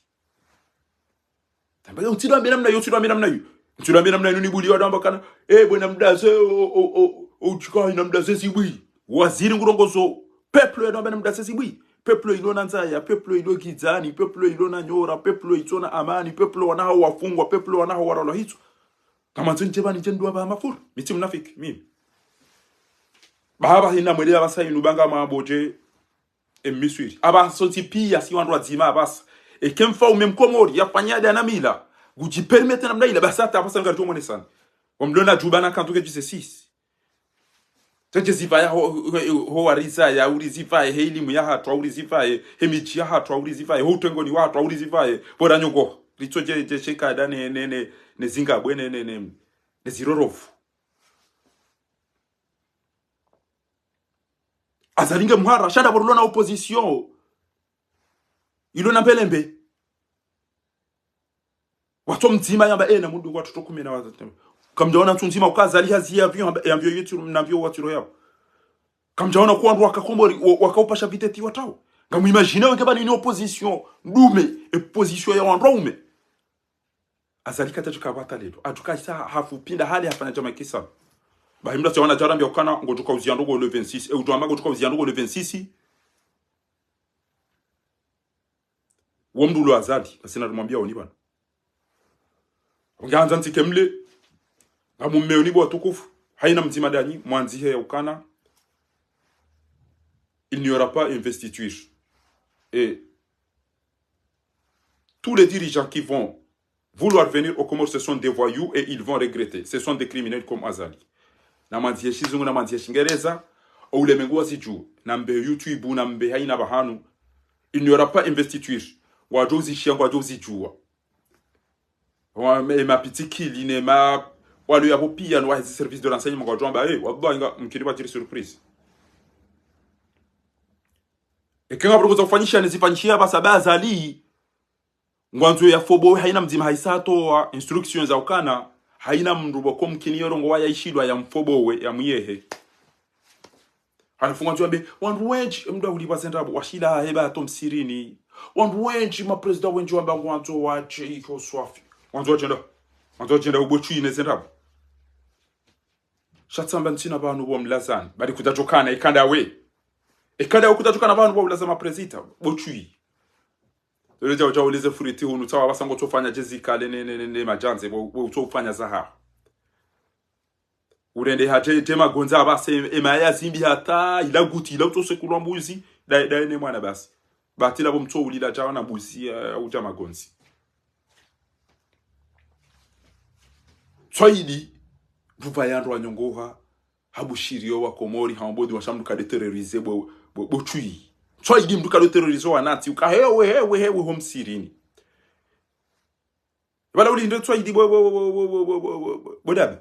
tambaga utilo ambira mna yo utilo ambira mna yo utilo ambira mna yo ni buli wadamba kana bwana mdaze uchika ina mdaze sibwi waziri ngurongozo peuple ndo mbena mdaze sibwi peuple ilona nzaya peuple ilo kizani peuple ilona nyora peuple itona amani peuple wanao wafungwa peuple wanao waralo hizo kama nje bani nje ba mafuru miti mnafiki mimi baba hina mwele abasa inubanga maboje emiswiri aba sonti pia si wandwa zima abasa kemfa umemkomori yafanyada na mila guji permettre namna ile basa ta abasa ngari tomone sana omdona jubana kantuke jise 6 tete zivaya ho warisa ya urizivaya heilimu ya hatu urizivaya hemichi ya hatu urizivaya ho tengoni watu urizivaya bora nyongo litoje je cheka da ne Zimbabwe ne zirorofu azalinga muhara shada borulona opposition ilona mpelembe watu mzima yamba na mundu watu 10 na watu kamjaona mtu mzima ukazali hazi avion yetu mnavyo watu yao kamjaona kwa ndo wakakombori wakaupasha viteti watao ngamu imagine wengeba ni opposition dume opposition ya wandume azali kata tukabata lelo atukasa hafu pinda hali hafanya chama kisa bahimda tsawana jarambia ukana ngotuka uziandogo le 26 utwamba ngotuka uziandogo le 26 womdulo azali asina tumwambia oni bana ungaanza ntikemle ngamumeoni bwa tukufu haina mzima dani mwanzihe ya ukana il n'y aura pas investiture et tous les dirigeants qui vont vouloir venir au Comores, ce sont des voyous et ils vont regretter. Ce sont des criminels comme Azali. Namanzie shizungu namanzie shingereza ou les mengwa siju nambe YouTube nambe haina bahanu. Il n'y aura pas investiture. Wajozi shiang wajozi jua. Wa ma petite kili ne ma walu ya popia no service de renseignement kwa jamba wabanga mkiriba tiri surprise. Ekenga proposa kufanyisha nizifanyishia basa Azali ngwanzo ya fobo haina mzima haisato instructions za ukana haina mndubo ko mkini yorongo waya ishilwa ya mfobowe ya muyehe hanafunga nzwambe wandu wenji mndu ulipa central washila heba tom sirini wandu wenji ma president wenji wamba ngwanzo wache iko swafi wandu wachenda ubochu ine central shatsamba ntsina banu bo mlazani bali kutatokana ikanda kutatokana banu bo mlazama president bochu Leja ujaulize furiti hunu tawa basango tofanya jezika ne majanze bo utofanya zaha. Urende haje tema gonza base emaya zimbi hata ila guti ila utose kulwa mbuzi da ne mwana basi. Batila bo mto ulila jawa na mbuzi uja magonzi. Tsoidi vuvayandwa wanyongoha habushirio wa Komori hambodi washamduka de terroriser bo chui. So idi mduka lo terrorizo wanati uka hewe home sirini wala ulinde so idi bodabe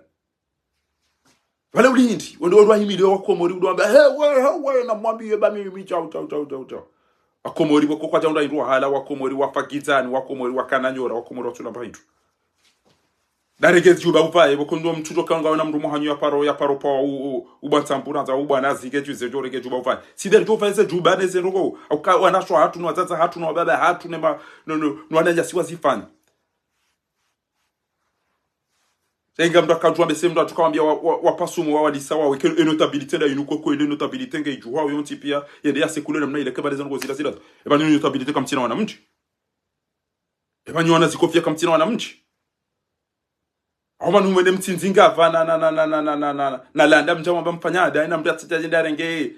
wala ulinde ndo himile wa Komori ndo hewe na mwambie ba mimi chao akomori boko kwa jaunda indwa hala wa Komori wa Fakizani wa Komori wa Kananyora wa Komori watula bahitu darege juba upaye boko ndo mtuto kanga na mndu muhanyu ya paro pa ubantsambura za ubana zike tuze jorege juba upaye sidere jo faise juba neze rogo wanasho hatu no wazaza hatu no baba hatu ne no anaja siwa zifanya senga mdu akajua mbese mdu atukamwambia wapasumu walisawa weke notabilité da inuko ko ile notabilité ngai juwa yonti pia yende ya sekule namna ile kebale zango zila eba ni notabilité kama mtina wana mji eba ni wana zikofia kama mtina wana mji Oma numene mtinzinga va na landa mjama bamfanya da ina mdatsi tajenda renge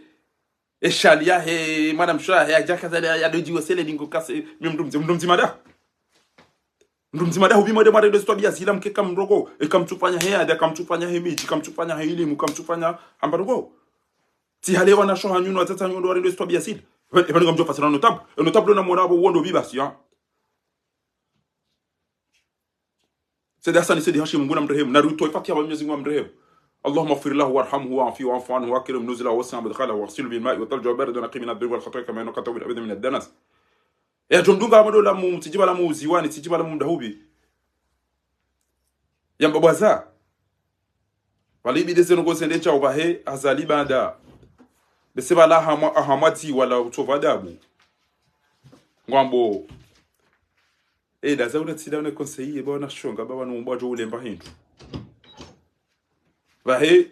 eshalia he mwana mshwa he ajakaza ya doji wasele lingo kase mndumzima da hubi mode mare do stobia zila mkeka mrogo ekamtufanya he ada kamtufanya he miji kamtufanya he ilimu kamtufanya ambarogo ti hale wana sho hanyuno atata nyundo wale do stobia zila eba ngam jofa sana notable na mona bo wondo bibasi ya c'est ça ni c'est de Hashim nguna mrehemu na ruto ifati aba mnyezi ngwa mrehemu اللهم اغفر له وارحمه واعفه واعف عنه واكرم نزله ووسع مدخله واغسله بالماء والثلج والبرد ونقي من الذنوب والخطايا كما ينقى الثوب الابيض من الدنس ya jomdunga amado la mu tijiba la mu ziwani tijiba la mu ndahubi yamba bwaza walibi deseno go sende cha ubahe azali banda beseba la ahamati wala utovadabu ngwambo da zauna tsida una conseiller ba na shonga ba wana umba jo ulemba hindu bahe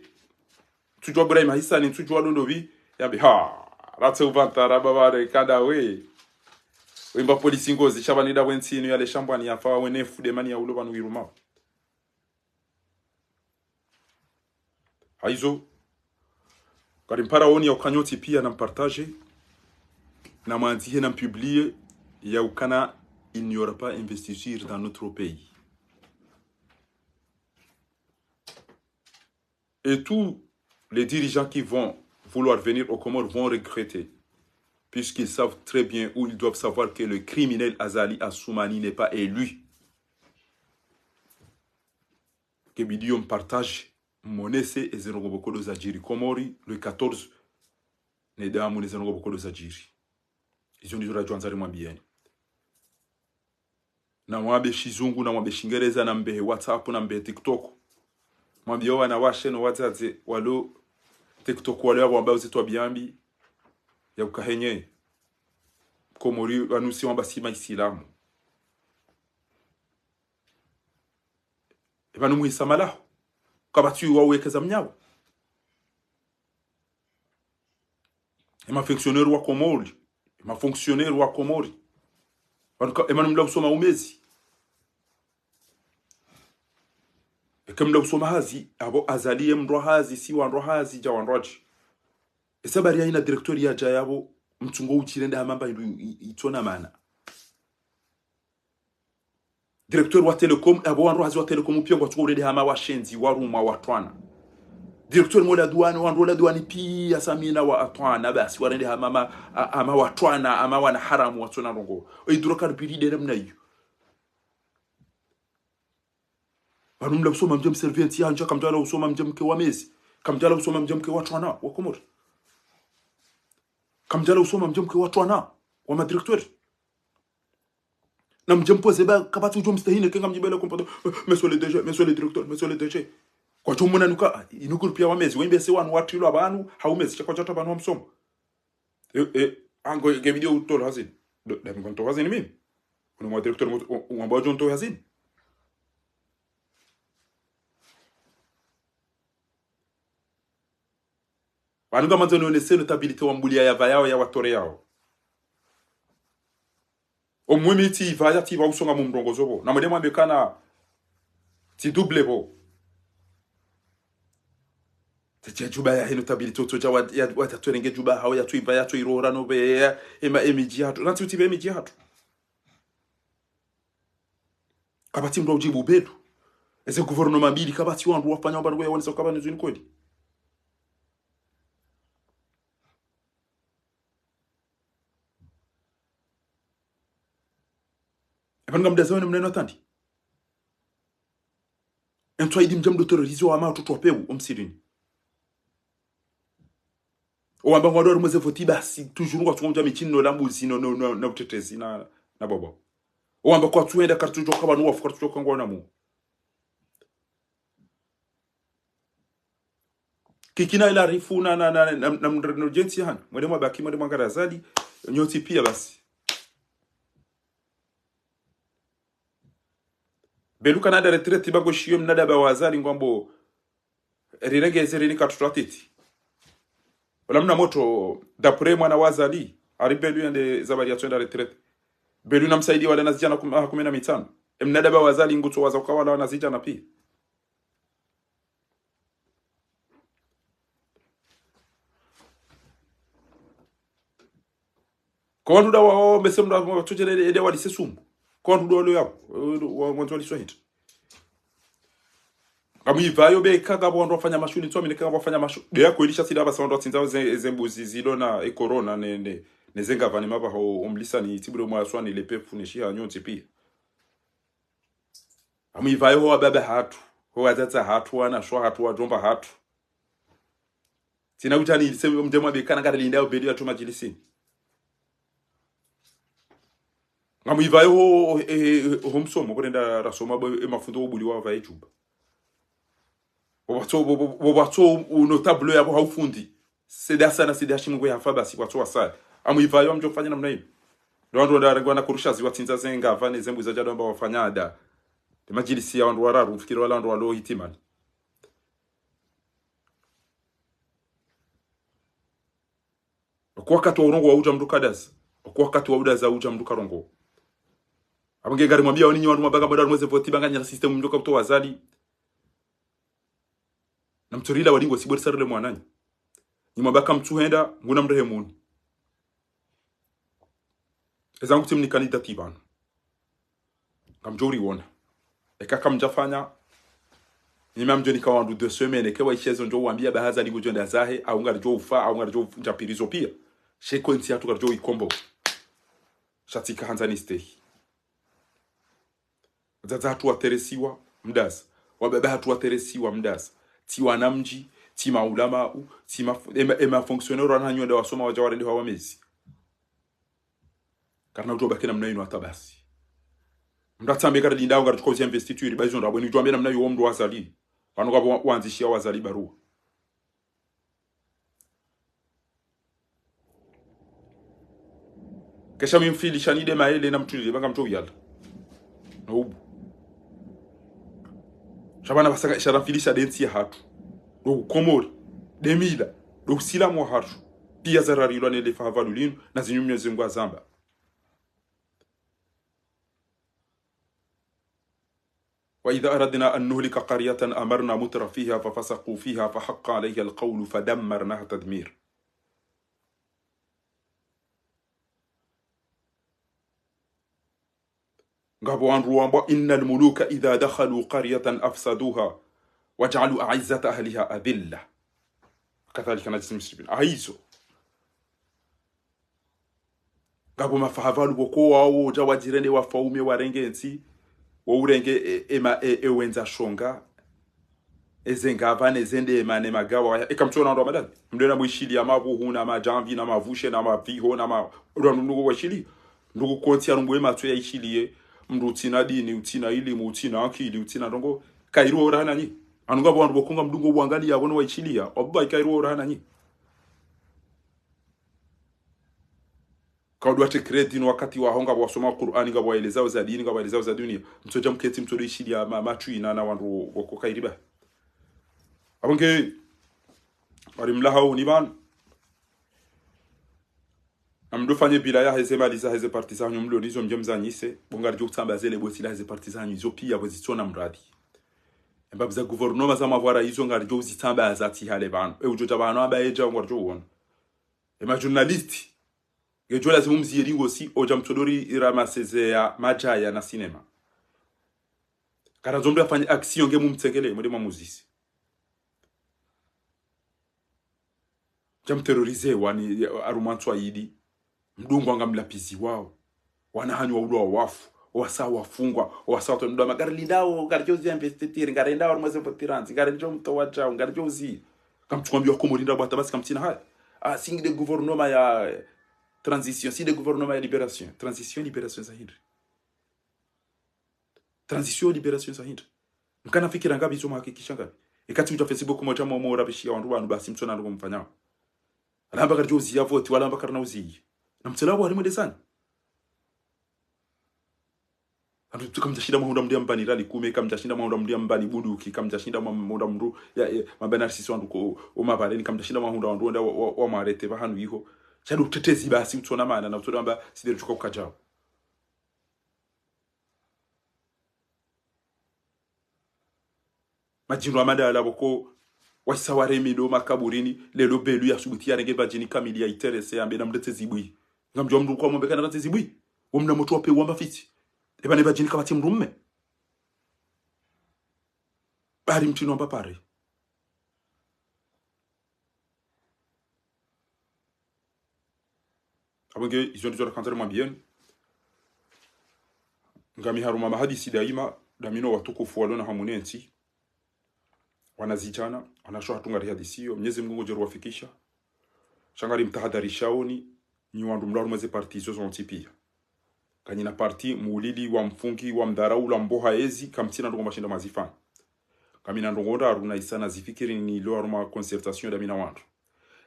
tujwa Ibrahim Hisani tujwa londobi yabi ha ratse uvantara babare kada we wimba polisi ngozi chabanida wensinu yale shambani yafa wenefu de mani ya ulo banu wiruma haizo karimpara oni ya ukanyoti pia na mpartage na manzihe na publier ya ukana il n'y aura pas investiture dans notre pays. Et tous les dirigeants qui vont vouloir venir aux Comores vont regretter, puisqu'ils savent très bien ou ils doivent savoir que le criminel Azali Assoumani n'est pas élu. Que Bidium partage mon essai et Zenogobokolo Zajiri Komori le 14 Nedamu les Zenogobokolo Zajiri. Ils ont dit que Joanzari Mwambieni. Na mwabe shizungu na mwabe shingereza na mbehe WhatsApp na mbehe TikTok. Mwambie wana washe no wataze walo TikTok wale wabo ambao zitwa biambi ya ukahenye Komori wanusi wamba sima isilamu. Eba numuhisa malaho. Kabatu wawekeza mnyawo. Ema fonctionnaire wa Komori. Ema fonctionnaire wa Komori. Ema numla usoma umezi. Kemla usoma hazi abo Azali mro hazi si wanro hazi ja wanroji esabari ina director ya jayabo mtungo uchirenda hamamba itona mana director wa telecom abo wanro hazi wa telecom pia kwa tuko hama washenzi waruma watwana director mola duani wanro la duani pia samina wa atwana basi warende hama ama watwana ama wana haramu watona rongo idroka bidide namna hiyo Wanumla usoma mjem servant ya anja kamjala usoma mjem ke wamezi kamjala usoma mjem ke watwana wa Komori kamjala usoma mjem ke watwana wa madirecteur na mjem pose ba kabatu jo mstahine kenga mjibele kompoto monsieur le DG monsieur le directeur monsieur le DG kwa chumuna nuka inukuru pia wamezi wembe se wanu watilo abantu haumezi chakwa chata banu wamsoma ango ge video utolo hazini da mkonto hazini mimi kuna mwa directeur mwamba jonto hazini Wanuga manzo nionese notabilite wa mbulia ya vayao ya watore yao. Omwemi ti vaya ti va usonga mumrongo zobo. Na mwede mwambekana ti double bo. Teche juba ya notabilite otoja watatwerenge juba hao ya tuiva ya tuirora no be ema emiji hatu. Nanti utibe emiji hatu. Kabati mro ujibu bedu. Eze gouvernement mbili kabati wandu wafanya wabanu ya wanisa kabani zuni kweli. Ebanga mdazawe mneno atandi. Entwa idi mjamdo terrorizo ama watoto wapewu omsirini. Owamba ngwadoro mweze voti basi toujours kwa tukomja michini no lambuzi no utetezi na bobo. Owamba kwa tuenda kartujo kaba no wafu kartujo kangwa na mu. Kikina ila rifu na mjensi han. Mwede mwabaki mwede mwangara zadi nyoti pia basi. Belu Canada retraite bago shiyom nada ba wazali ngwambo rirege ni katutratiti. Wala mna moto d'après mwana wazali aribelu yande zabari atwenda retraite. Belu namsaidi wala nazijana 15. Mnada ba wazali nguto waza kwa wala nazijana pia. Kwa nduda wao mesemda tujele ede wali sesumu. Kwa nduda wale yao wanzo wali swahili. Kamu ivayo be kaga bo ndofanya mashuni tsomi neka bafanya mashu de yakoelisha sida basondo tsinzawo zembuzi zilona e corona ne zenga vani maba ho omlisani tibule mwa swani lepe funeshi ha nyonti pia. Kamu ivayo ho baba hatu wazaza hatu wana shwa hatu wajomba hatu tina utani ilise mdema bekana kada linda obedi atu majilisi ngamuivayo ho msomo kwenda rasoma mafundo obuliwa va ejuba wabato notable yabo haufundi seda sana seda shimu ya faba si watu wasali amuivayo amjo kufanya namna hiyo ndo ndarangwa kurusha ziwa tinza zenga vane zembu za jado ambao wafanyada de majilisi ya wandu wararu ufikiri wala ndo walo hitimani kwa wakati wa urongo wa uja mduka das kwa wakati wa udaza uja mduka rongo abange gari mwambia wani wandu mabaga boda mweze voti banganya na system mduka kuto wazali na mtorila walingo sibori sarule mwananyi ni mabaka mtuhenda nguna mrehemuni ezangu timni kandidati bana kamjori wona eka kamjafanya nyima mjoni kwa wandu 2 semaines kwa ishezo njo wambia bahaza ligo jonda zahe au ngari jo ufa au ngari jo njapirizo pia shekonsi atu ngari jo ikombo shatika hanzaniste zaza hatu wateresiwa mdasa wababa hatu wateresiwa mdasa ti wanamji ti maulama ti ema fonctionnaire wananyo nda wasoma wajawari ndi hawamezi karna utoba kena mna ino atabasi mdatsambe kada linda ngari ko investiture bazo ndabo ni tuambia namna yo mdu wazali pano kwa wanzishia wazali barua kesha mimfili shanide maele na mtulile banga mtu yalla no shabana basaka sharafilisha densi ya hatu do komori demida do sila mo hatu pia zarari lwane le favalulino na zinyumye zingwa zamba وإذا أردنا أن نهلك قرية أمرنا متر فيها ففسقوا فيها فحق عليها القول فدمرناها تدمير غابوان روامبا إن الملوك إذا دخلوا قرية أفسدوها وجعلوا أعزة أهلها أذلة كذلك نجزي المسلمين أعيزو غابو ما فهفالو بكوا وجاوا جيراني وفاومي ورنجنسي wourenge ewenza shonga ezenga nezende emane magawa ekamtsona ndo madali mndena mwishili ya mabuhu na majamvi na mavushe na maviho na ma ndo washili ndo konti ya ngwe matwe ya ishiliye mndu utina dini utina ilimu utina akili utina ndongo kairo orana nyi anunga bwandu bokunga mdungo bwangali yabona wa ishiliya obuba kairo orana nyi kaudwa te credit wakati wa honga wasoma Qur'ani ngabo waelezao za dini ngabo waelezao za dunia mtoja mketi mtodo ishili ya matu ina na wandu wako kairiba abonge warimlaha uniban amdofanye bila ya heze maliza heze partizan mlo nizo mjemzanyise bongarjo utamba zele botila heze partizan izo pia pozitiona mradi embabu za gouvernement za mavwara izo ngarjo uzitamba azati hale bana ujoja bana abaeja ngarjo wona ema journalist Gejo lazima mziringo aussi oja mtodori iramaseze ya majaya na cinema. Karazombe afanye action ngemu mtsekele muri mamuzisi. Jam terrorize wani arumantswa yidi. Mdungu angamlapizi wao. Wanahanywa ulo wafu, wasa wafungwa, wasa to ndo magari lindao garjozi investitir ngarenda wa mwaze potiranzi garjo mtowacha garjozi. Kamchukwambia ko murinda bwata basi kamtina haya. Ah sing de gouvernement ya transition si de gouvernement et libération transition libération zahindri transition libération zahindri mkana fikira ngapi hizo mahakikisha ngapi ikati mtu Facebook moja mwa rabishia wandu bantu basi mtsona ndo kumfanya alamba karjozi ya vote wala amba karna uzi na mtelabu ali mwende sana andu tukamjashinda mahunda mdia mbani rali kume kamjashinda mahunda mdia mbani buduki kamjashinda mahunda mru ya mabana sisi wandu ko omabare ni kamjashinda mahunda wandu nda wa marete bahanu yiho chadu tetezi basi mtona mana na mtona amba sidere chuka kujao majinwa madala boko wasaware mido makaburini lelo belu ya subuti ya renge bajini kamili ya interese ambe na mtetezi bui ngamjo mndu kwa mombe kana mtetezi bui womna moto wape wamba fiti eba ne bajini kabati mrumme bari mtino amba pare abonge izo ndizo rakantare mwambien ngami haruma mahadisi daima damino watukufu walona hamunensi wanazijana wanashoha tungari hadisio Mwenyezi Mungu jero wafikisha shangari mtahadharishaoni ni wandu mlaru mweze parti zo zontipia kanyina parti muulili wa mfungi wa mdharau la mboha ezi kamtina ndongo mashinda mazifani kamina ndongo aruna isana zifikiri ni lo aruma concertation da mina wandu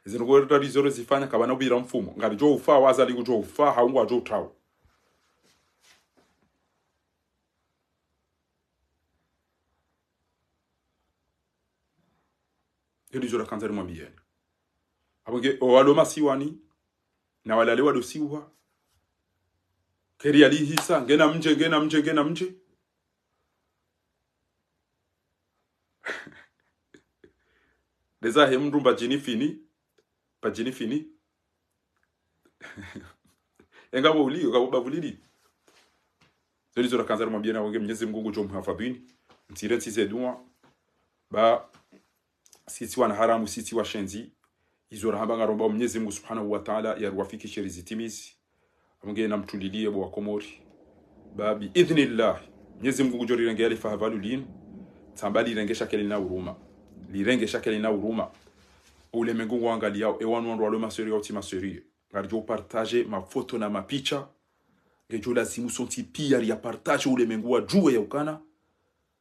zinongo da rizoro zifanya kabana ubira mfumo ngari jo ufa wazali kujo ufa haungwa jo utawo Yodi jora kanzari mwambieni. Abonge owaloma siwani na walalewa dosiwa. Keri ali hisa ngena mje. Deza hemndu bajini fini. Enga bawuli ga bavulili. Yodi jora kanzari mwambieni abonge Mwenyezi Mungu jo mhafadhini. Mtire tizedwa ba sisi wana haramu sisi wa shenzi izora hamba romba Mwenyezi Mungu Subhanahu wa Ta'ala yarwafikishe rizitimizi amge na mtulilie bwa komori babi idhnillah Mwenyezi Mungu jori renge yale fahavalu lin tambali rengesha kele na huruma ule mengu wangalia ewanu ndo aloma seri ultima seri ngarjo partage mafoto na mapicha ngejo lazimu sonti pia ya partage ule mengu wa juwe ya ukana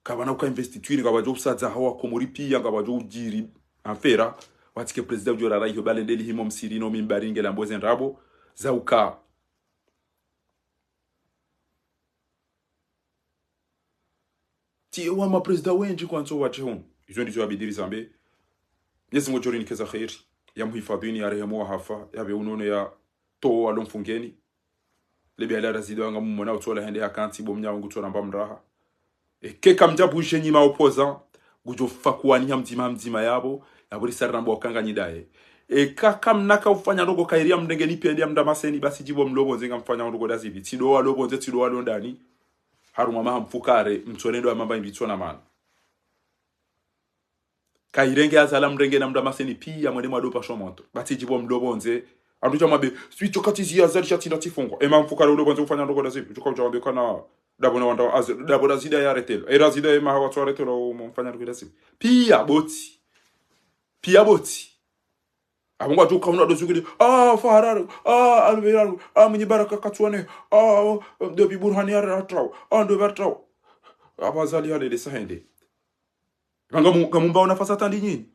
kabana uka investiture ngabajo usaza hawa komori pia ngabajo ujiri anfera watike president ujora rayo balendeli himo msiri no mimbaringe la mboze nrabo za uka ti wa ma president wenji kwanzo wache hon izo ndizo abidiri zambe Mwenyezi Mungu jori nikeza khair ya muhifadhini ya rehemu wa hafa ya beunone ya to alomfungeni lebe ala razido anga mumona utola hende akanti bomnya wangu to namba mraha keka mjabushe nyima opoza gujo fakuani mzima yabo na buri sarambo kanga nyidae kaka mnaka ufanya ndogo kairia mndenge nipendia mdamaseni basi jibo mlobo zenga mfanya ndogo dazibi tido walobo nze tido walo ndani haruma maha mfukare mtolendo wa mamba imbitsona mana kairenge azala mrenge na mdamaseni pia mwene mwadopa shomonto basi jibo mlobo nze anduja mabe switcho katizi azali chatina tifungwa mfukare ulobo nze ufanya ndogo dazibi tuka ujawabe kana dabona wanda dabona zida ya retelo era zida ya mahawa to retelo mfanya ndogo dazibi pia boti abongwa jo kauna dozugili fararo alveraro mwenye baraka katwane de biburhani ya ratrao ndo bertrao abazali hale desahende ngamumba una fasa tandi nyini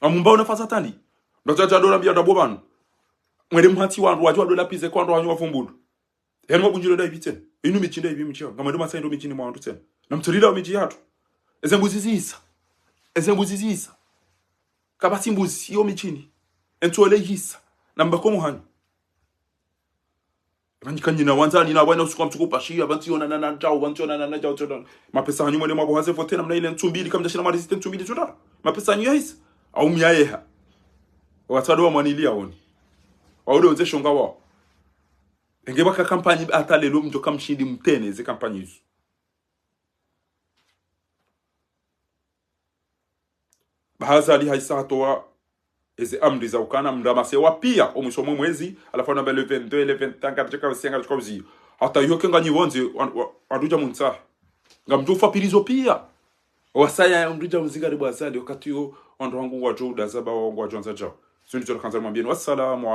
amumba una fasa tandi ndojaja dola bia dabobanu mwede mhati wandu wajwa dola pize kwa ndo anywa fumbundu henwa bunjiro da ibiten inu michinda ibi michio ngamado masendo michini mwandu tena namtulila wa miji yatu ezembuzizisa kabati mbuzi yo michini entole hisa nambako muhani Banyikanyi na wanzani na wana usuka mtuko pashia banti ona na njao banti ona na njao tona mapesa hanyu mwene mwabo haze vote na mna ile ntumbili kama dashina mali system ntumbili tona mapesa hanyu hisa au miayeha watado wa mwanilia oni waude onze shonga wao engebaka kampani atalelo mjoka mshindi mtene ze kampani hizo bahaza ali haisa hatoa eze amri za ukana mndamase wa pia omusomo mwezi alafu na bele 22 le 25 katika usianga tukozi hata yoke nganyi wonze aduja munsa ngamjufa pirizo pia wasaya mduja mzinga ribu asali wakati yo ondo wangu wa joda zaba wangu wa jonza jao sio ndicho kanza mwambieni wassalamu